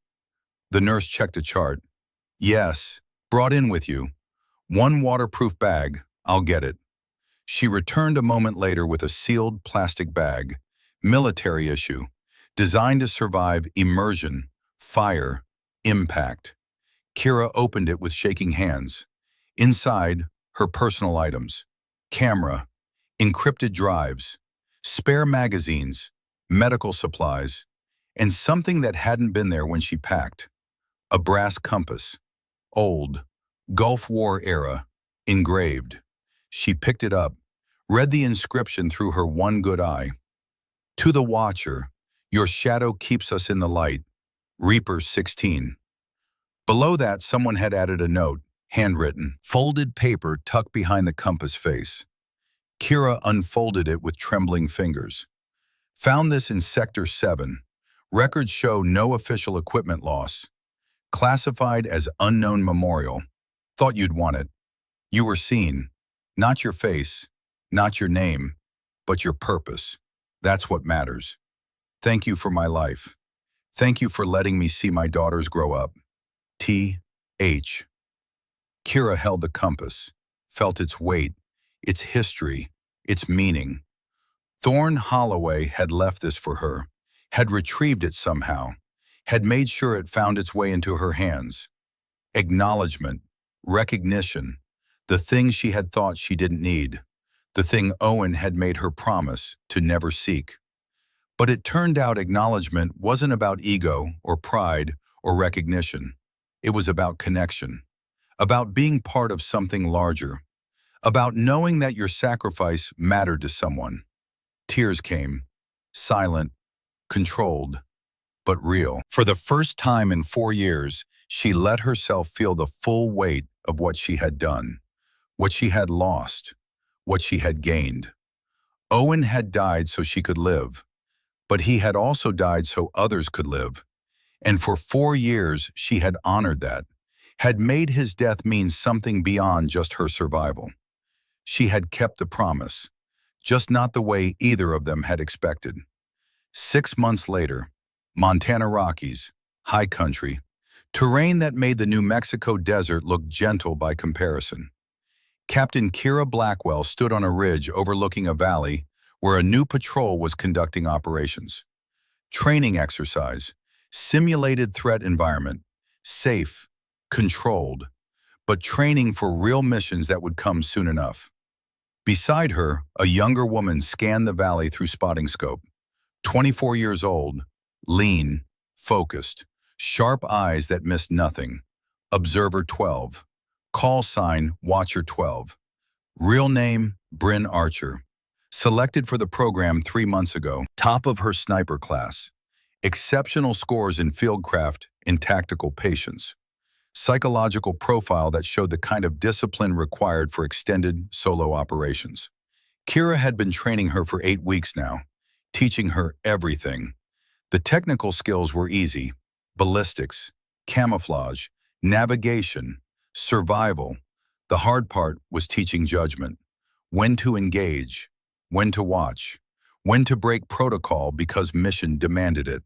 The nurse checked a chart. "Yes, brought in with you. One waterproof bag, I'll get it." She returned a moment later with a sealed plastic bag, military issue, designed to survive immersion, fire, impact. Kira opened it with shaking hands. Inside, her personal items: camera, encrypted drives, spare magazines, medical supplies, and something that hadn't been there when she packed: a brass compass, old, Gulf War era, engraved. She picked it up, read the inscription through her one good eye. "To the Watcher, your shadow keeps us in the light. Reaper 16. Below that, someone had added a note, handwritten, folded paper tucked behind the compass face. Kira unfolded it with trembling fingers. "Found this in Sector 7. Records show no official equipment loss. Classified as unknown memorial. Thought you'd want it. You were seen. Not your face, not your name, but your purpose. That's what matters. Thank you for my life. Thank you for letting me see my daughters grow up. T.H." Kira held the compass, felt its weight, its history, its meaning. Thorne Holloway had left this for her, had retrieved it somehow, had made sure it found its way into her hands. Acknowledgement, recognition, the thing she had thought she didn't need, the thing Owen had made her promise to never seek. But it turned out acknowledgement wasn't about ego or pride or recognition. It was about connection, about being part of something larger, about knowing that your sacrifice mattered to someone. Tears came, silent, controlled, but real. For the first time in 4 years, she let herself feel the full weight of what she had done, what she had lost, what she had gained. Owen had died so she could live, but he had also died so others could live. And for 4 years, she had honored that, had made his death mean something beyond just her survival. She had kept the promise, just not the way either of them had expected. 6 months later, Montana Rockies, high country, terrain that made the New Mexico desert look gentle by comparison. Captain Kira Blackwell stood on a ridge overlooking a valley where a new patrol was conducting operations. Training exercise, simulated threat environment, safe, controlled, but training for real missions that would come soon enough. Beside her, a younger woman scanned the valley through spotting scope. 24 years old, lean, focused, sharp eyes that missed nothing. Observer 12. Call sign Watcher 12. Real name Bryn Archer. Selected for the program 3 months ago. Top of her sniper class. Exceptional scores in fieldcraft and tactical patience. Psychological profile that showed the kind of discipline required for extended solo operations. Kira had been training her for 8 weeks now, teaching her everything. The technical skills were easy: ballistics, camouflage, navigation, survival. The hard part was teaching judgment. When to engage, when to watch, when to break protocol because mission demanded it.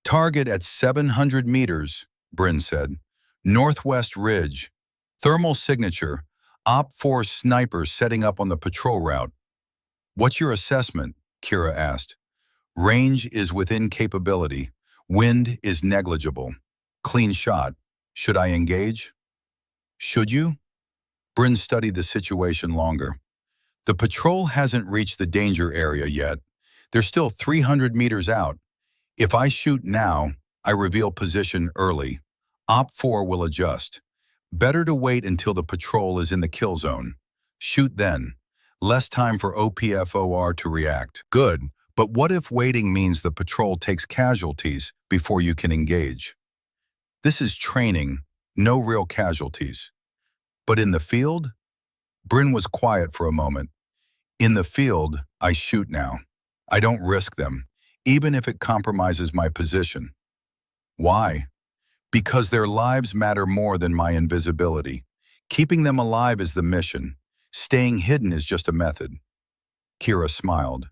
Target at 700 meters, Bryn said. Northwest Ridge. Thermal signature. Op 4 sniper setting up on the patrol route. What's your assessment? Kira asked. Range is within capability. Wind is negligible. Clean shot. Should I engage? Should you? Bryn studied the situation longer. The patrol hasn't reached the danger area yet. They're still 300 meters out. If I shoot now, I reveal position early. Op 4 will adjust. Better to wait until the patrol is in the kill zone. Shoot then. Less time for OPFOR to react. Good, but what if waiting means the patrol takes casualties before you can engage? This is training, no real casualties. But in the field? Bryn was quiet for a moment. In the field, I shoot now. I don't risk them, even if it compromises my position. Why? Because their lives matter more than my invisibility. Keeping them alive is the mission. Staying hidden is just a method. Kira smiled.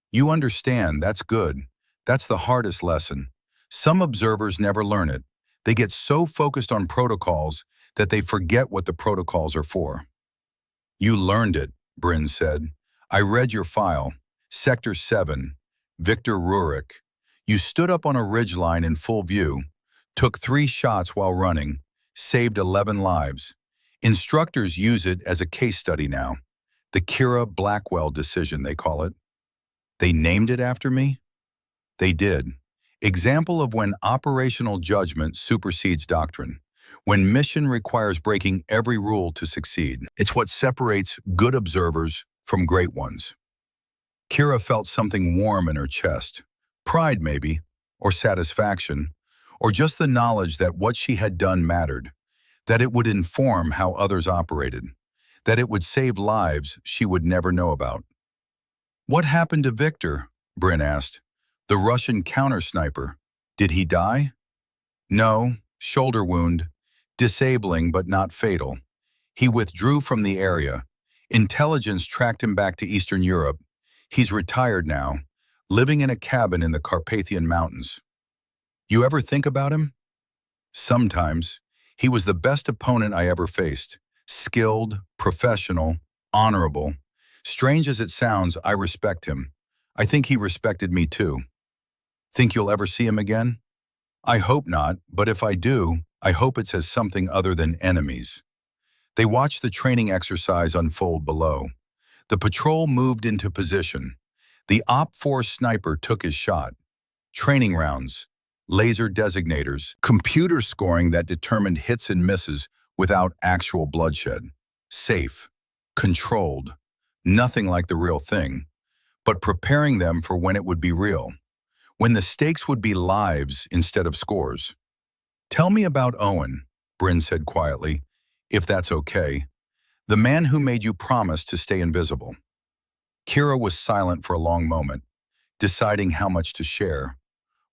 You understand, that's good. That's the hardest lesson. Some observers never learn it. They get so focused on protocols that they forget what the protocols are for. You learned it, Bryn said. I read your file. Sector 7, Victor Rurik. You stood up on a ridgeline in full view, took 3 shots while running, saved 11 lives. Instructors use it as a case study now. The Kira Blackwell decision, they call it. They named it after me? They did. Example of when operational judgment supersedes doctrine. When mission requires breaking every rule to succeed. It's what separates good observers from great ones. Kira felt something warm in her chest. Pride, maybe, or satisfaction, or just the knowledge that what she had done mattered, that it would inform how others operated, that it would save lives she would never know about. What happened to Victor? Bryn asked. The Russian counter-sniper. Did he die? No, shoulder wound, disabling but not fatal. He withdrew from the area. Intelligence tracked him back to Eastern Europe. He's retired now, living in a cabin in the Carpathian Mountains. You ever think about him? Sometimes. He was the best opponent I ever faced. Skilled, professional, honorable. Strange as it sounds, I respect him. I think he respected me too. Think you'll ever see him again? I hope not, but if I do, I hope it's as something other than enemies. They watched the training exercise unfold below. The patrol moved into position. The Op-4 sniper took his shot. Training rounds, laser designators, computer scoring that determined hits and misses without actual bloodshed. Safe, controlled, nothing like the real thing, but preparing them for when it would be real, when the stakes would be lives instead of scores. Tell me about Owen, Bryn said quietly, if that's okay. The man who made you promise to stay invisible. Kira was silent for a long moment, deciding how much to share.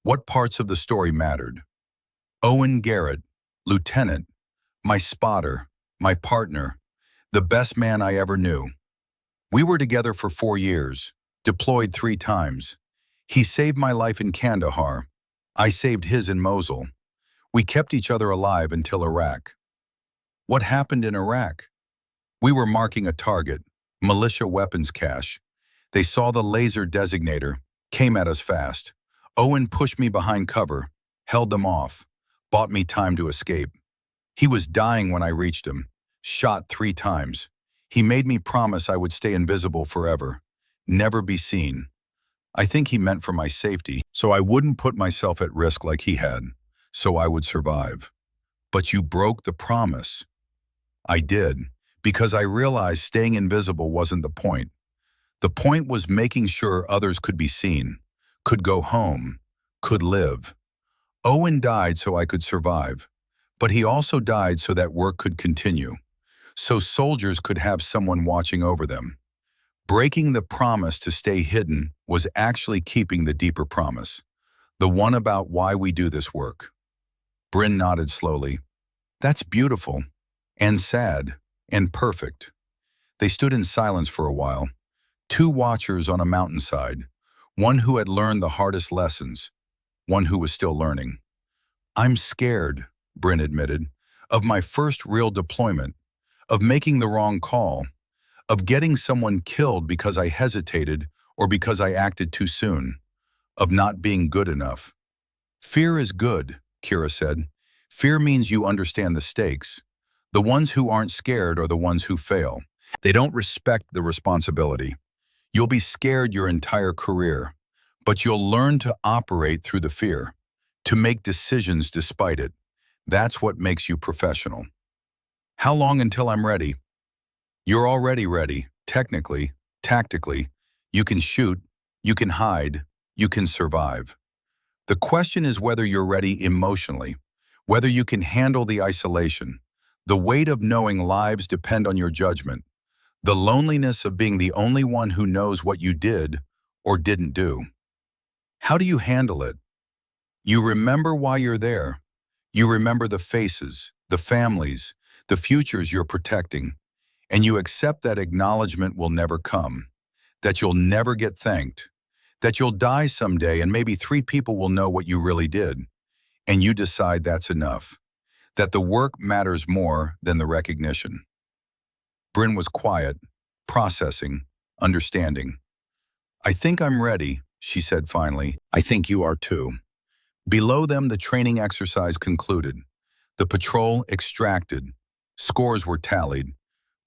What parts of the story mattered? Owen Garrett, lieutenant, my spotter, my partner, the best man I ever knew. We were together for 4 years, deployed 3 times. He saved my life in Kandahar. I saved his in Mosul. We kept each other alive until Iraq. What happened in Iraq? We were marking a target, militia weapons cache. They saw the laser designator, came at us fast. Owen pushed me behind cover, held them off, bought me time to escape. He was dying when I reached him, shot 3 times. He made me promise I would stay invisible forever, never be seen. I think he meant for my safety, so I wouldn't put myself at risk like he had, so I would survive. But you broke the promise. I did, because I realized staying invisible wasn't the point. The point was making sure others could be seen, could go home, could live. Owen died so I could survive, but he also died so that work could continue, so soldiers could have someone watching over them. Breaking the promise to stay hidden was actually keeping the deeper promise, the one about why we do this work. Bryn nodded slowly. That's beautiful, and sad, and perfect. They stood in silence for a while, 2 watchers on a mountainside, one who had learned the hardest lessons, one who was still learning. I'm scared, Bryn admitted, of my first real deployment, of making the wrong call, of getting someone killed because I hesitated or because I acted too soon, of not being good enough. Fear is good, Kira said. Fear means you understand the stakes. The ones who aren't scared are the ones who fail. They don't respect the responsibility. You'll be scared your entire career, but you'll learn to operate through the fear, to make decisions despite it. That's what makes you professional. How long until I'm ready? You're already ready, technically, tactically. You can shoot, you can hide, you can survive. The question is whether you're ready emotionally, whether you can handle the isolation, the weight of knowing lives depend on your judgment, the loneliness of being the only one who knows what you did or didn't do. How do you handle it? You remember why you're there. You remember the faces, the families, the futures you're protecting, and you accept that acknowledgement will never come, that you'll never get thanked, that you'll die someday and maybe 3 people will know what you really did, and you decide that's enough, that the work matters more than the recognition. Bryn was quiet, processing, understanding. I think I'm ready, she said finally. I think you are too. Below them, the training exercise concluded. The patrol extracted. Scores were tallied.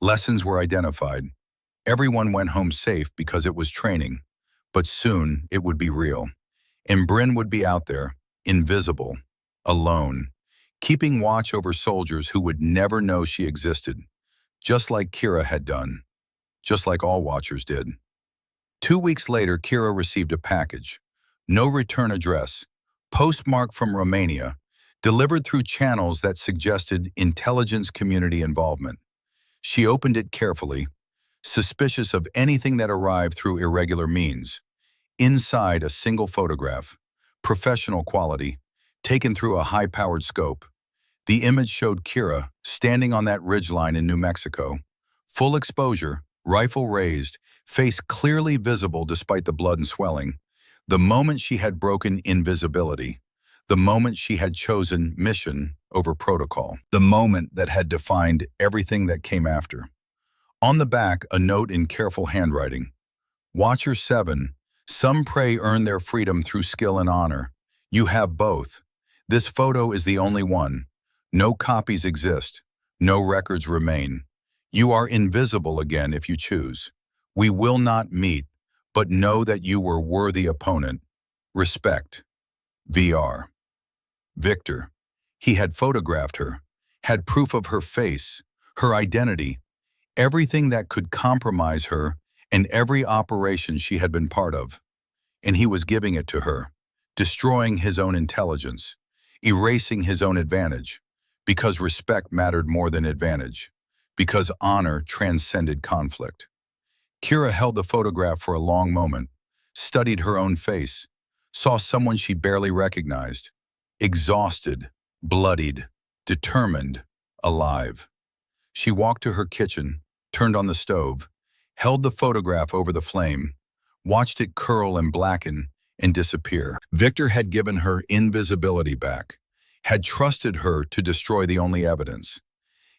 Lessons were identified. Everyone went home safe because it was training. But soon, it would be real. And Bryn would be out there, invisible, alone, keeping watch over soldiers who would never know she existed, just like Kira had done, just like all watchers did. 2 weeks later, Kira received a package. No return address, postmarked from Romania, delivered through channels that suggested intelligence community involvement. She opened it carefully, suspicious of anything that arrived through irregular means. Inside, a single photograph, professional quality, taken through a high-powered scope. The image showed Kira standing on that ridgeline in New Mexico. Full exposure, rifle raised, face clearly visible despite the blood and swelling. The moment she had broken invisibility. The moment she had chosen mission over protocol. The moment that had defined everything that came after. On the back, a note in careful handwriting. Watcher 7, some prey earn their freedom through skill and honor. You have both. This photo is the only one. No copies exist. No records remain. You are invisible again if you choose. We will not meet, but know that you were worthy opponent. Respect. VR. Victor. He had photographed her, had proof of her face, her identity, everything that could compromise her and every operation she had been part of. And he was giving it to her, destroying his own intelligence, erasing his own advantage, because respect mattered more than advantage, because honor transcended conflict. Kira held the photograph for a long moment, studied her own face, saw someone she barely recognized, exhausted, bloodied, determined, alive. She walked to her kitchen, turned on the stove, held the photograph over the flame, watched it curl and blacken and disappear. Victor had given her invisibility back, had trusted her to destroy the only evidence,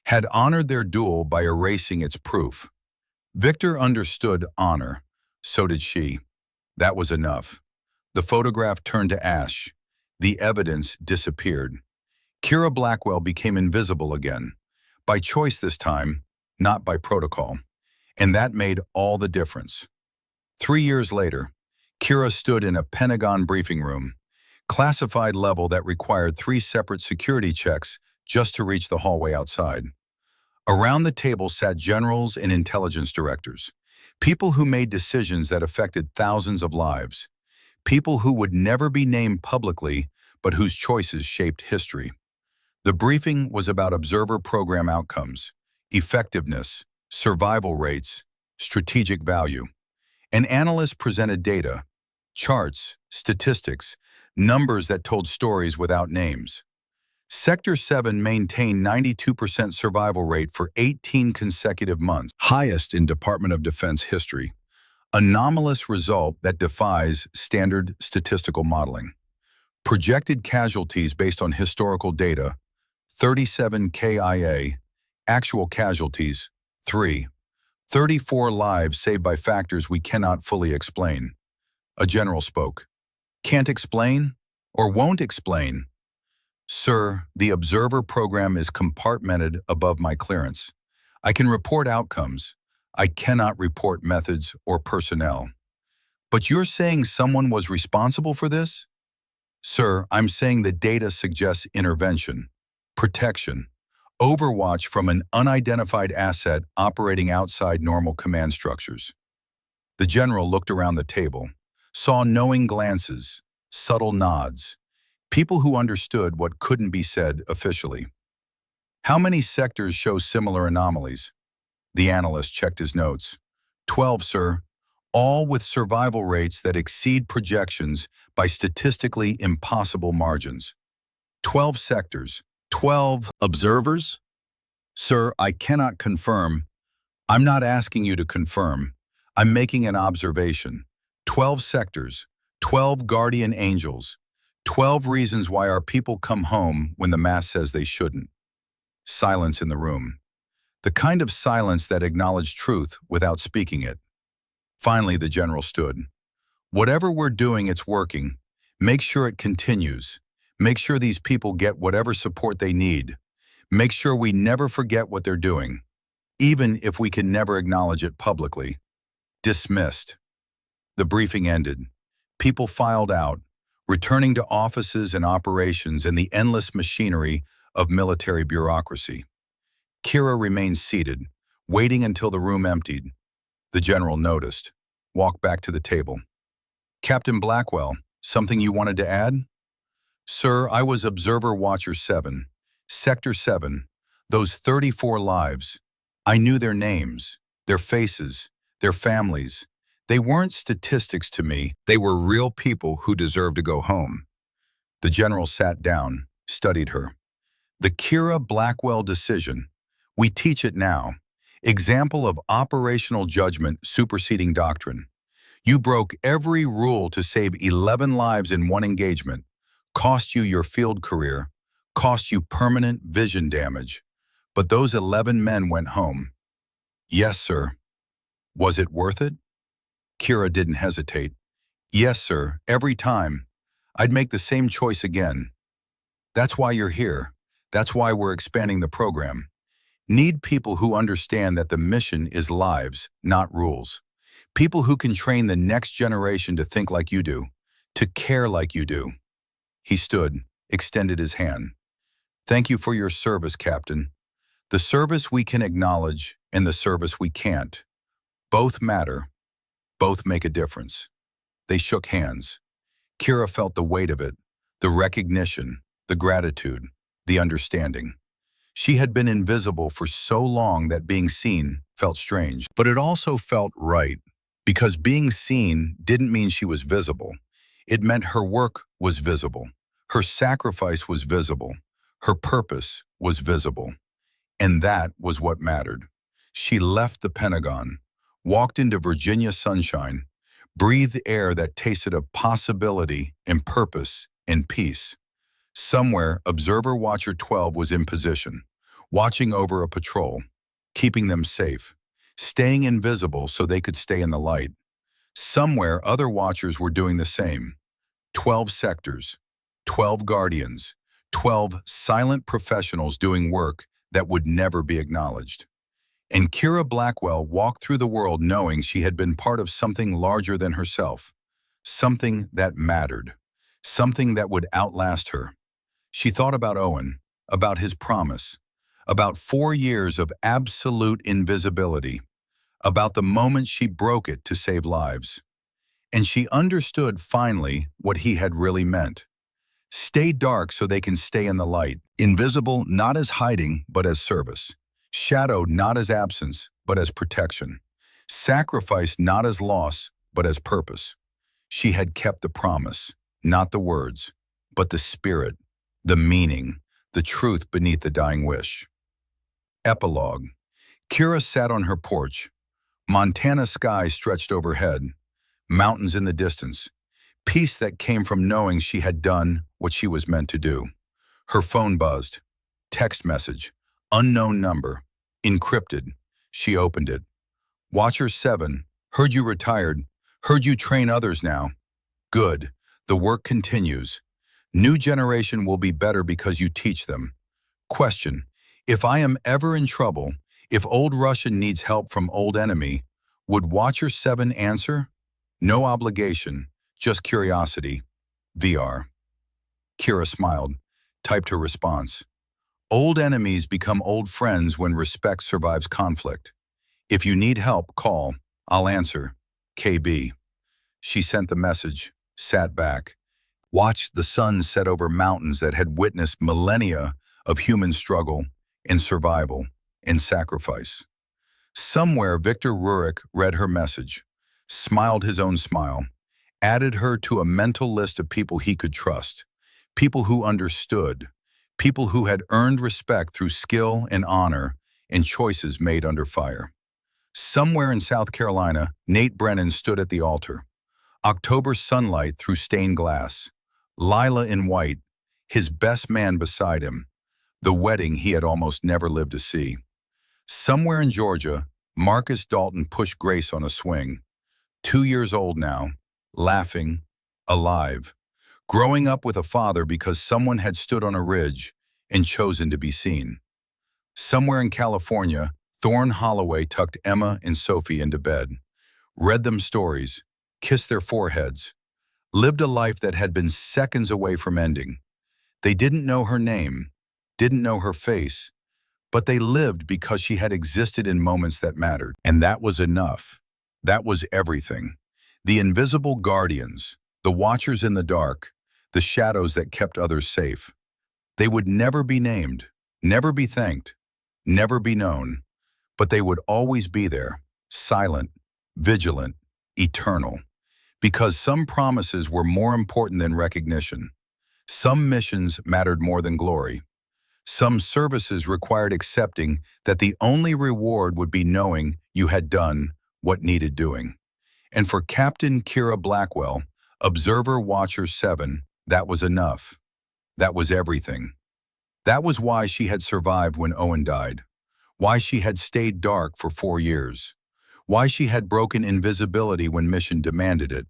had honored their duel by erasing its proof. Victor understood honor. So did she. That was enough. The photograph turned to ash. The evidence disappeared. Kira Blackwell became invisible again. By choice this time, not by protocol. And that made all the difference. 3 years later, Kira stood in a Pentagon briefing room, classified level that required 3 separate security checks just to reach the hallway outside. Around the table sat generals and intelligence directors, people who made decisions that affected thousands of lives, people who would never be named publicly, but whose choices shaped history. The briefing was about observer program outcomes, effectiveness, survival rates, strategic value. An analyst presented data, charts, statistics, numbers that told stories without names. Sector 7 maintained 92% survival rate for 18 consecutive months, highest in Department of Defense history. Anomalous result that defies standard statistical modeling. Projected casualties based on historical data, 37 KIA, actual casualties, 3. 34 lives saved by factors we cannot fully explain. A general spoke. Can't explain or won't explain? Sir, the observer program is compartmented above my clearance. I can report outcomes. I cannot report methods or personnel. But you're saying someone was responsible for this? Sir, I'm saying the data suggests intervention, protection, overwatch from an unidentified asset operating outside normal command structures. The general looked around the table, saw knowing glances, subtle nods, people who understood what couldn't be said officially. How many sectors show similar anomalies? The analyst checked his notes. 12, sir. all with survival rates that exceed projections by statistically impossible margins. 12 sectors, 12 observers? Sir, I cannot confirm. I'm not asking you to confirm. I'm making an observation. 12 sectors, 12 guardian angels, 12 reasons why our people come home when the mass says they shouldn't. Silence in the room. The kind of silence that acknowledged truth without speaking it. Finally, the general stood. Whatever we're doing, it's working. Make sure it continues. Make sure these people get whatever support they need. Make sure we never forget what they're doing, even if we can never acknowledge it publicly. Dismissed. The briefing ended. People filed out, returning to offices and operations and the endless machinery of military bureaucracy. Kira remained seated, waiting until the room emptied. The general noticed, walked back to the table. Captain Blackwell, something you wanted to add? Sir, I was Observer Watcher 7, Sector 7, those 34 lives. I knew their names, their faces, their families. They weren't statistics to me. They were real people who deserved to go home. The general sat down, studied her. The Kira Blackwell decision. We teach it now. Example of operational judgment superseding doctrine. You broke every rule to save 11 lives in one engagement, cost you your field career, cost you permanent vision damage. But those 11 men went home. Yes, sir. Was it worth it? Kira didn't hesitate. Yes, sir, every time. I'd make the same choice again. That's why you're here. That's why we're expanding the program. Need people who understand that the mission is lives, not rules. People who can train the next generation to think like you do, to care like you do. He stood, extended his hand. Thank you for your service, Captain. The service we can acknowledge and the service we can't. Both matter. Both make a difference. They shook hands. Kira felt the weight of it, the recognition, the gratitude, the understanding. She had been invisible for so long that being seen felt strange. But it also felt right, because being seen didn't mean she was visible. It meant her work was visible. Her sacrifice was visible. Her purpose was visible. And that was what mattered. She left the Pentagon, walked into Virginia sunshine, breathed air that tasted of possibility and purpose and peace. Somewhere, Observer Watcher 12 was in position, watching over a patrol, keeping them safe, staying invisible so they could stay in the light. Somewhere, other watchers were doing the same. 12 sectors, 12 guardians, 12 silent professionals doing work that would never be acknowledged. And Kira Blackwell walked through the world knowing she had been part of something larger than herself, something that mattered, something that would outlast her. She thought about Owen, about his promise, about 4 years of absolute invisibility, about the moment she broke it to save lives. And she understood finally what he had really meant. Stay dark so they can stay in the light. Invisible not as hiding, but as service. Shadowed not as absence, but as protection. Sacrificed not as loss, but as purpose. She had kept the promise, not the words, but the spirit, the meaning, the truth beneath the dying wish. Epilogue. Kira sat on her porch. Montana sky stretched overhead, mountains in the distance. Peace that came from knowing she had done what she was meant to do. Her phone buzzed. Text message. Unknown number. Encrypted. She opened it. Watcher 7. Heard you retired. Heard you train others now. Good. The work continues. New generation will be better because you teach them. Question. If I am ever in trouble, if old Russian needs help from old enemy, would Watcher 7 answer? No obligation, just curiosity. VR. Kira smiled, typed her response. Old enemies become old friends when respect survives conflict. If you need help, call. I'll answer. KB. She sent the message, sat back, watched the sun set over mountains that had witnessed millennia of human struggle and survival and sacrifice. Somewhere, Victor Rurik read her message, smiled his own smile, added her to a mental list of people he could trust, people who understood, people who had earned respect through skill and honor and choices made under fire. Somewhere in South Carolina, Nate Brennan stood at the altar. October sunlight through stained glass. Lila in white, his best man beside him. The wedding he had almost never lived to see. Somewhere in Georgia, Marcus Dalton pushed Grace on a swing. 2 years old now, laughing, alive, growing up with a father because someone had stood on a ridge and chosen to be seen. Somewhere in California, Thorne Holloway tucked Emma and Sophie into bed, read them stories, kissed their foreheads, lived a life that had been seconds away from ending. They didn't know her name, didn't know her face, but they lived because she had existed in moments that mattered. And that was enough. That was everything. The invisible guardians, the watchers in the dark, the shadows that kept others safe. They would never be named, never be thanked, never be known, but they would always be there, silent, vigilant, eternal. Because some promises were more important than recognition. Some missions mattered more than glory. Some services required accepting that the only reward would be knowing you had done what needed doing. And for Captain Kira Blackwell, Observer Watcher 7, that was enough. That was everything. That was why she had survived when Owen died. Why she had stayed dark for 4 years. Why she had broken invisibility when mission demanded it.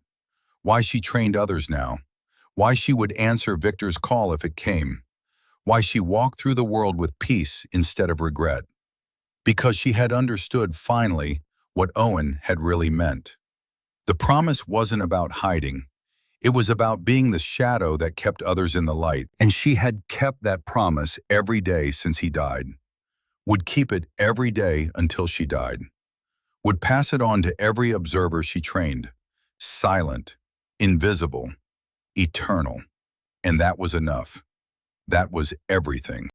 Why she trained others now. Why she would answer Victor's call if it came. Why she walked through the world with peace instead of regret. Because she had understood finally what Owen had really meant. The promise wasn't about hiding. It was about being the shadow that kept others in the light. And she had kept that promise every day since he died. Would keep it every day until she died. Would pass it on to every observer she trained. Silent, invisible, eternal. And that was enough. That was everything.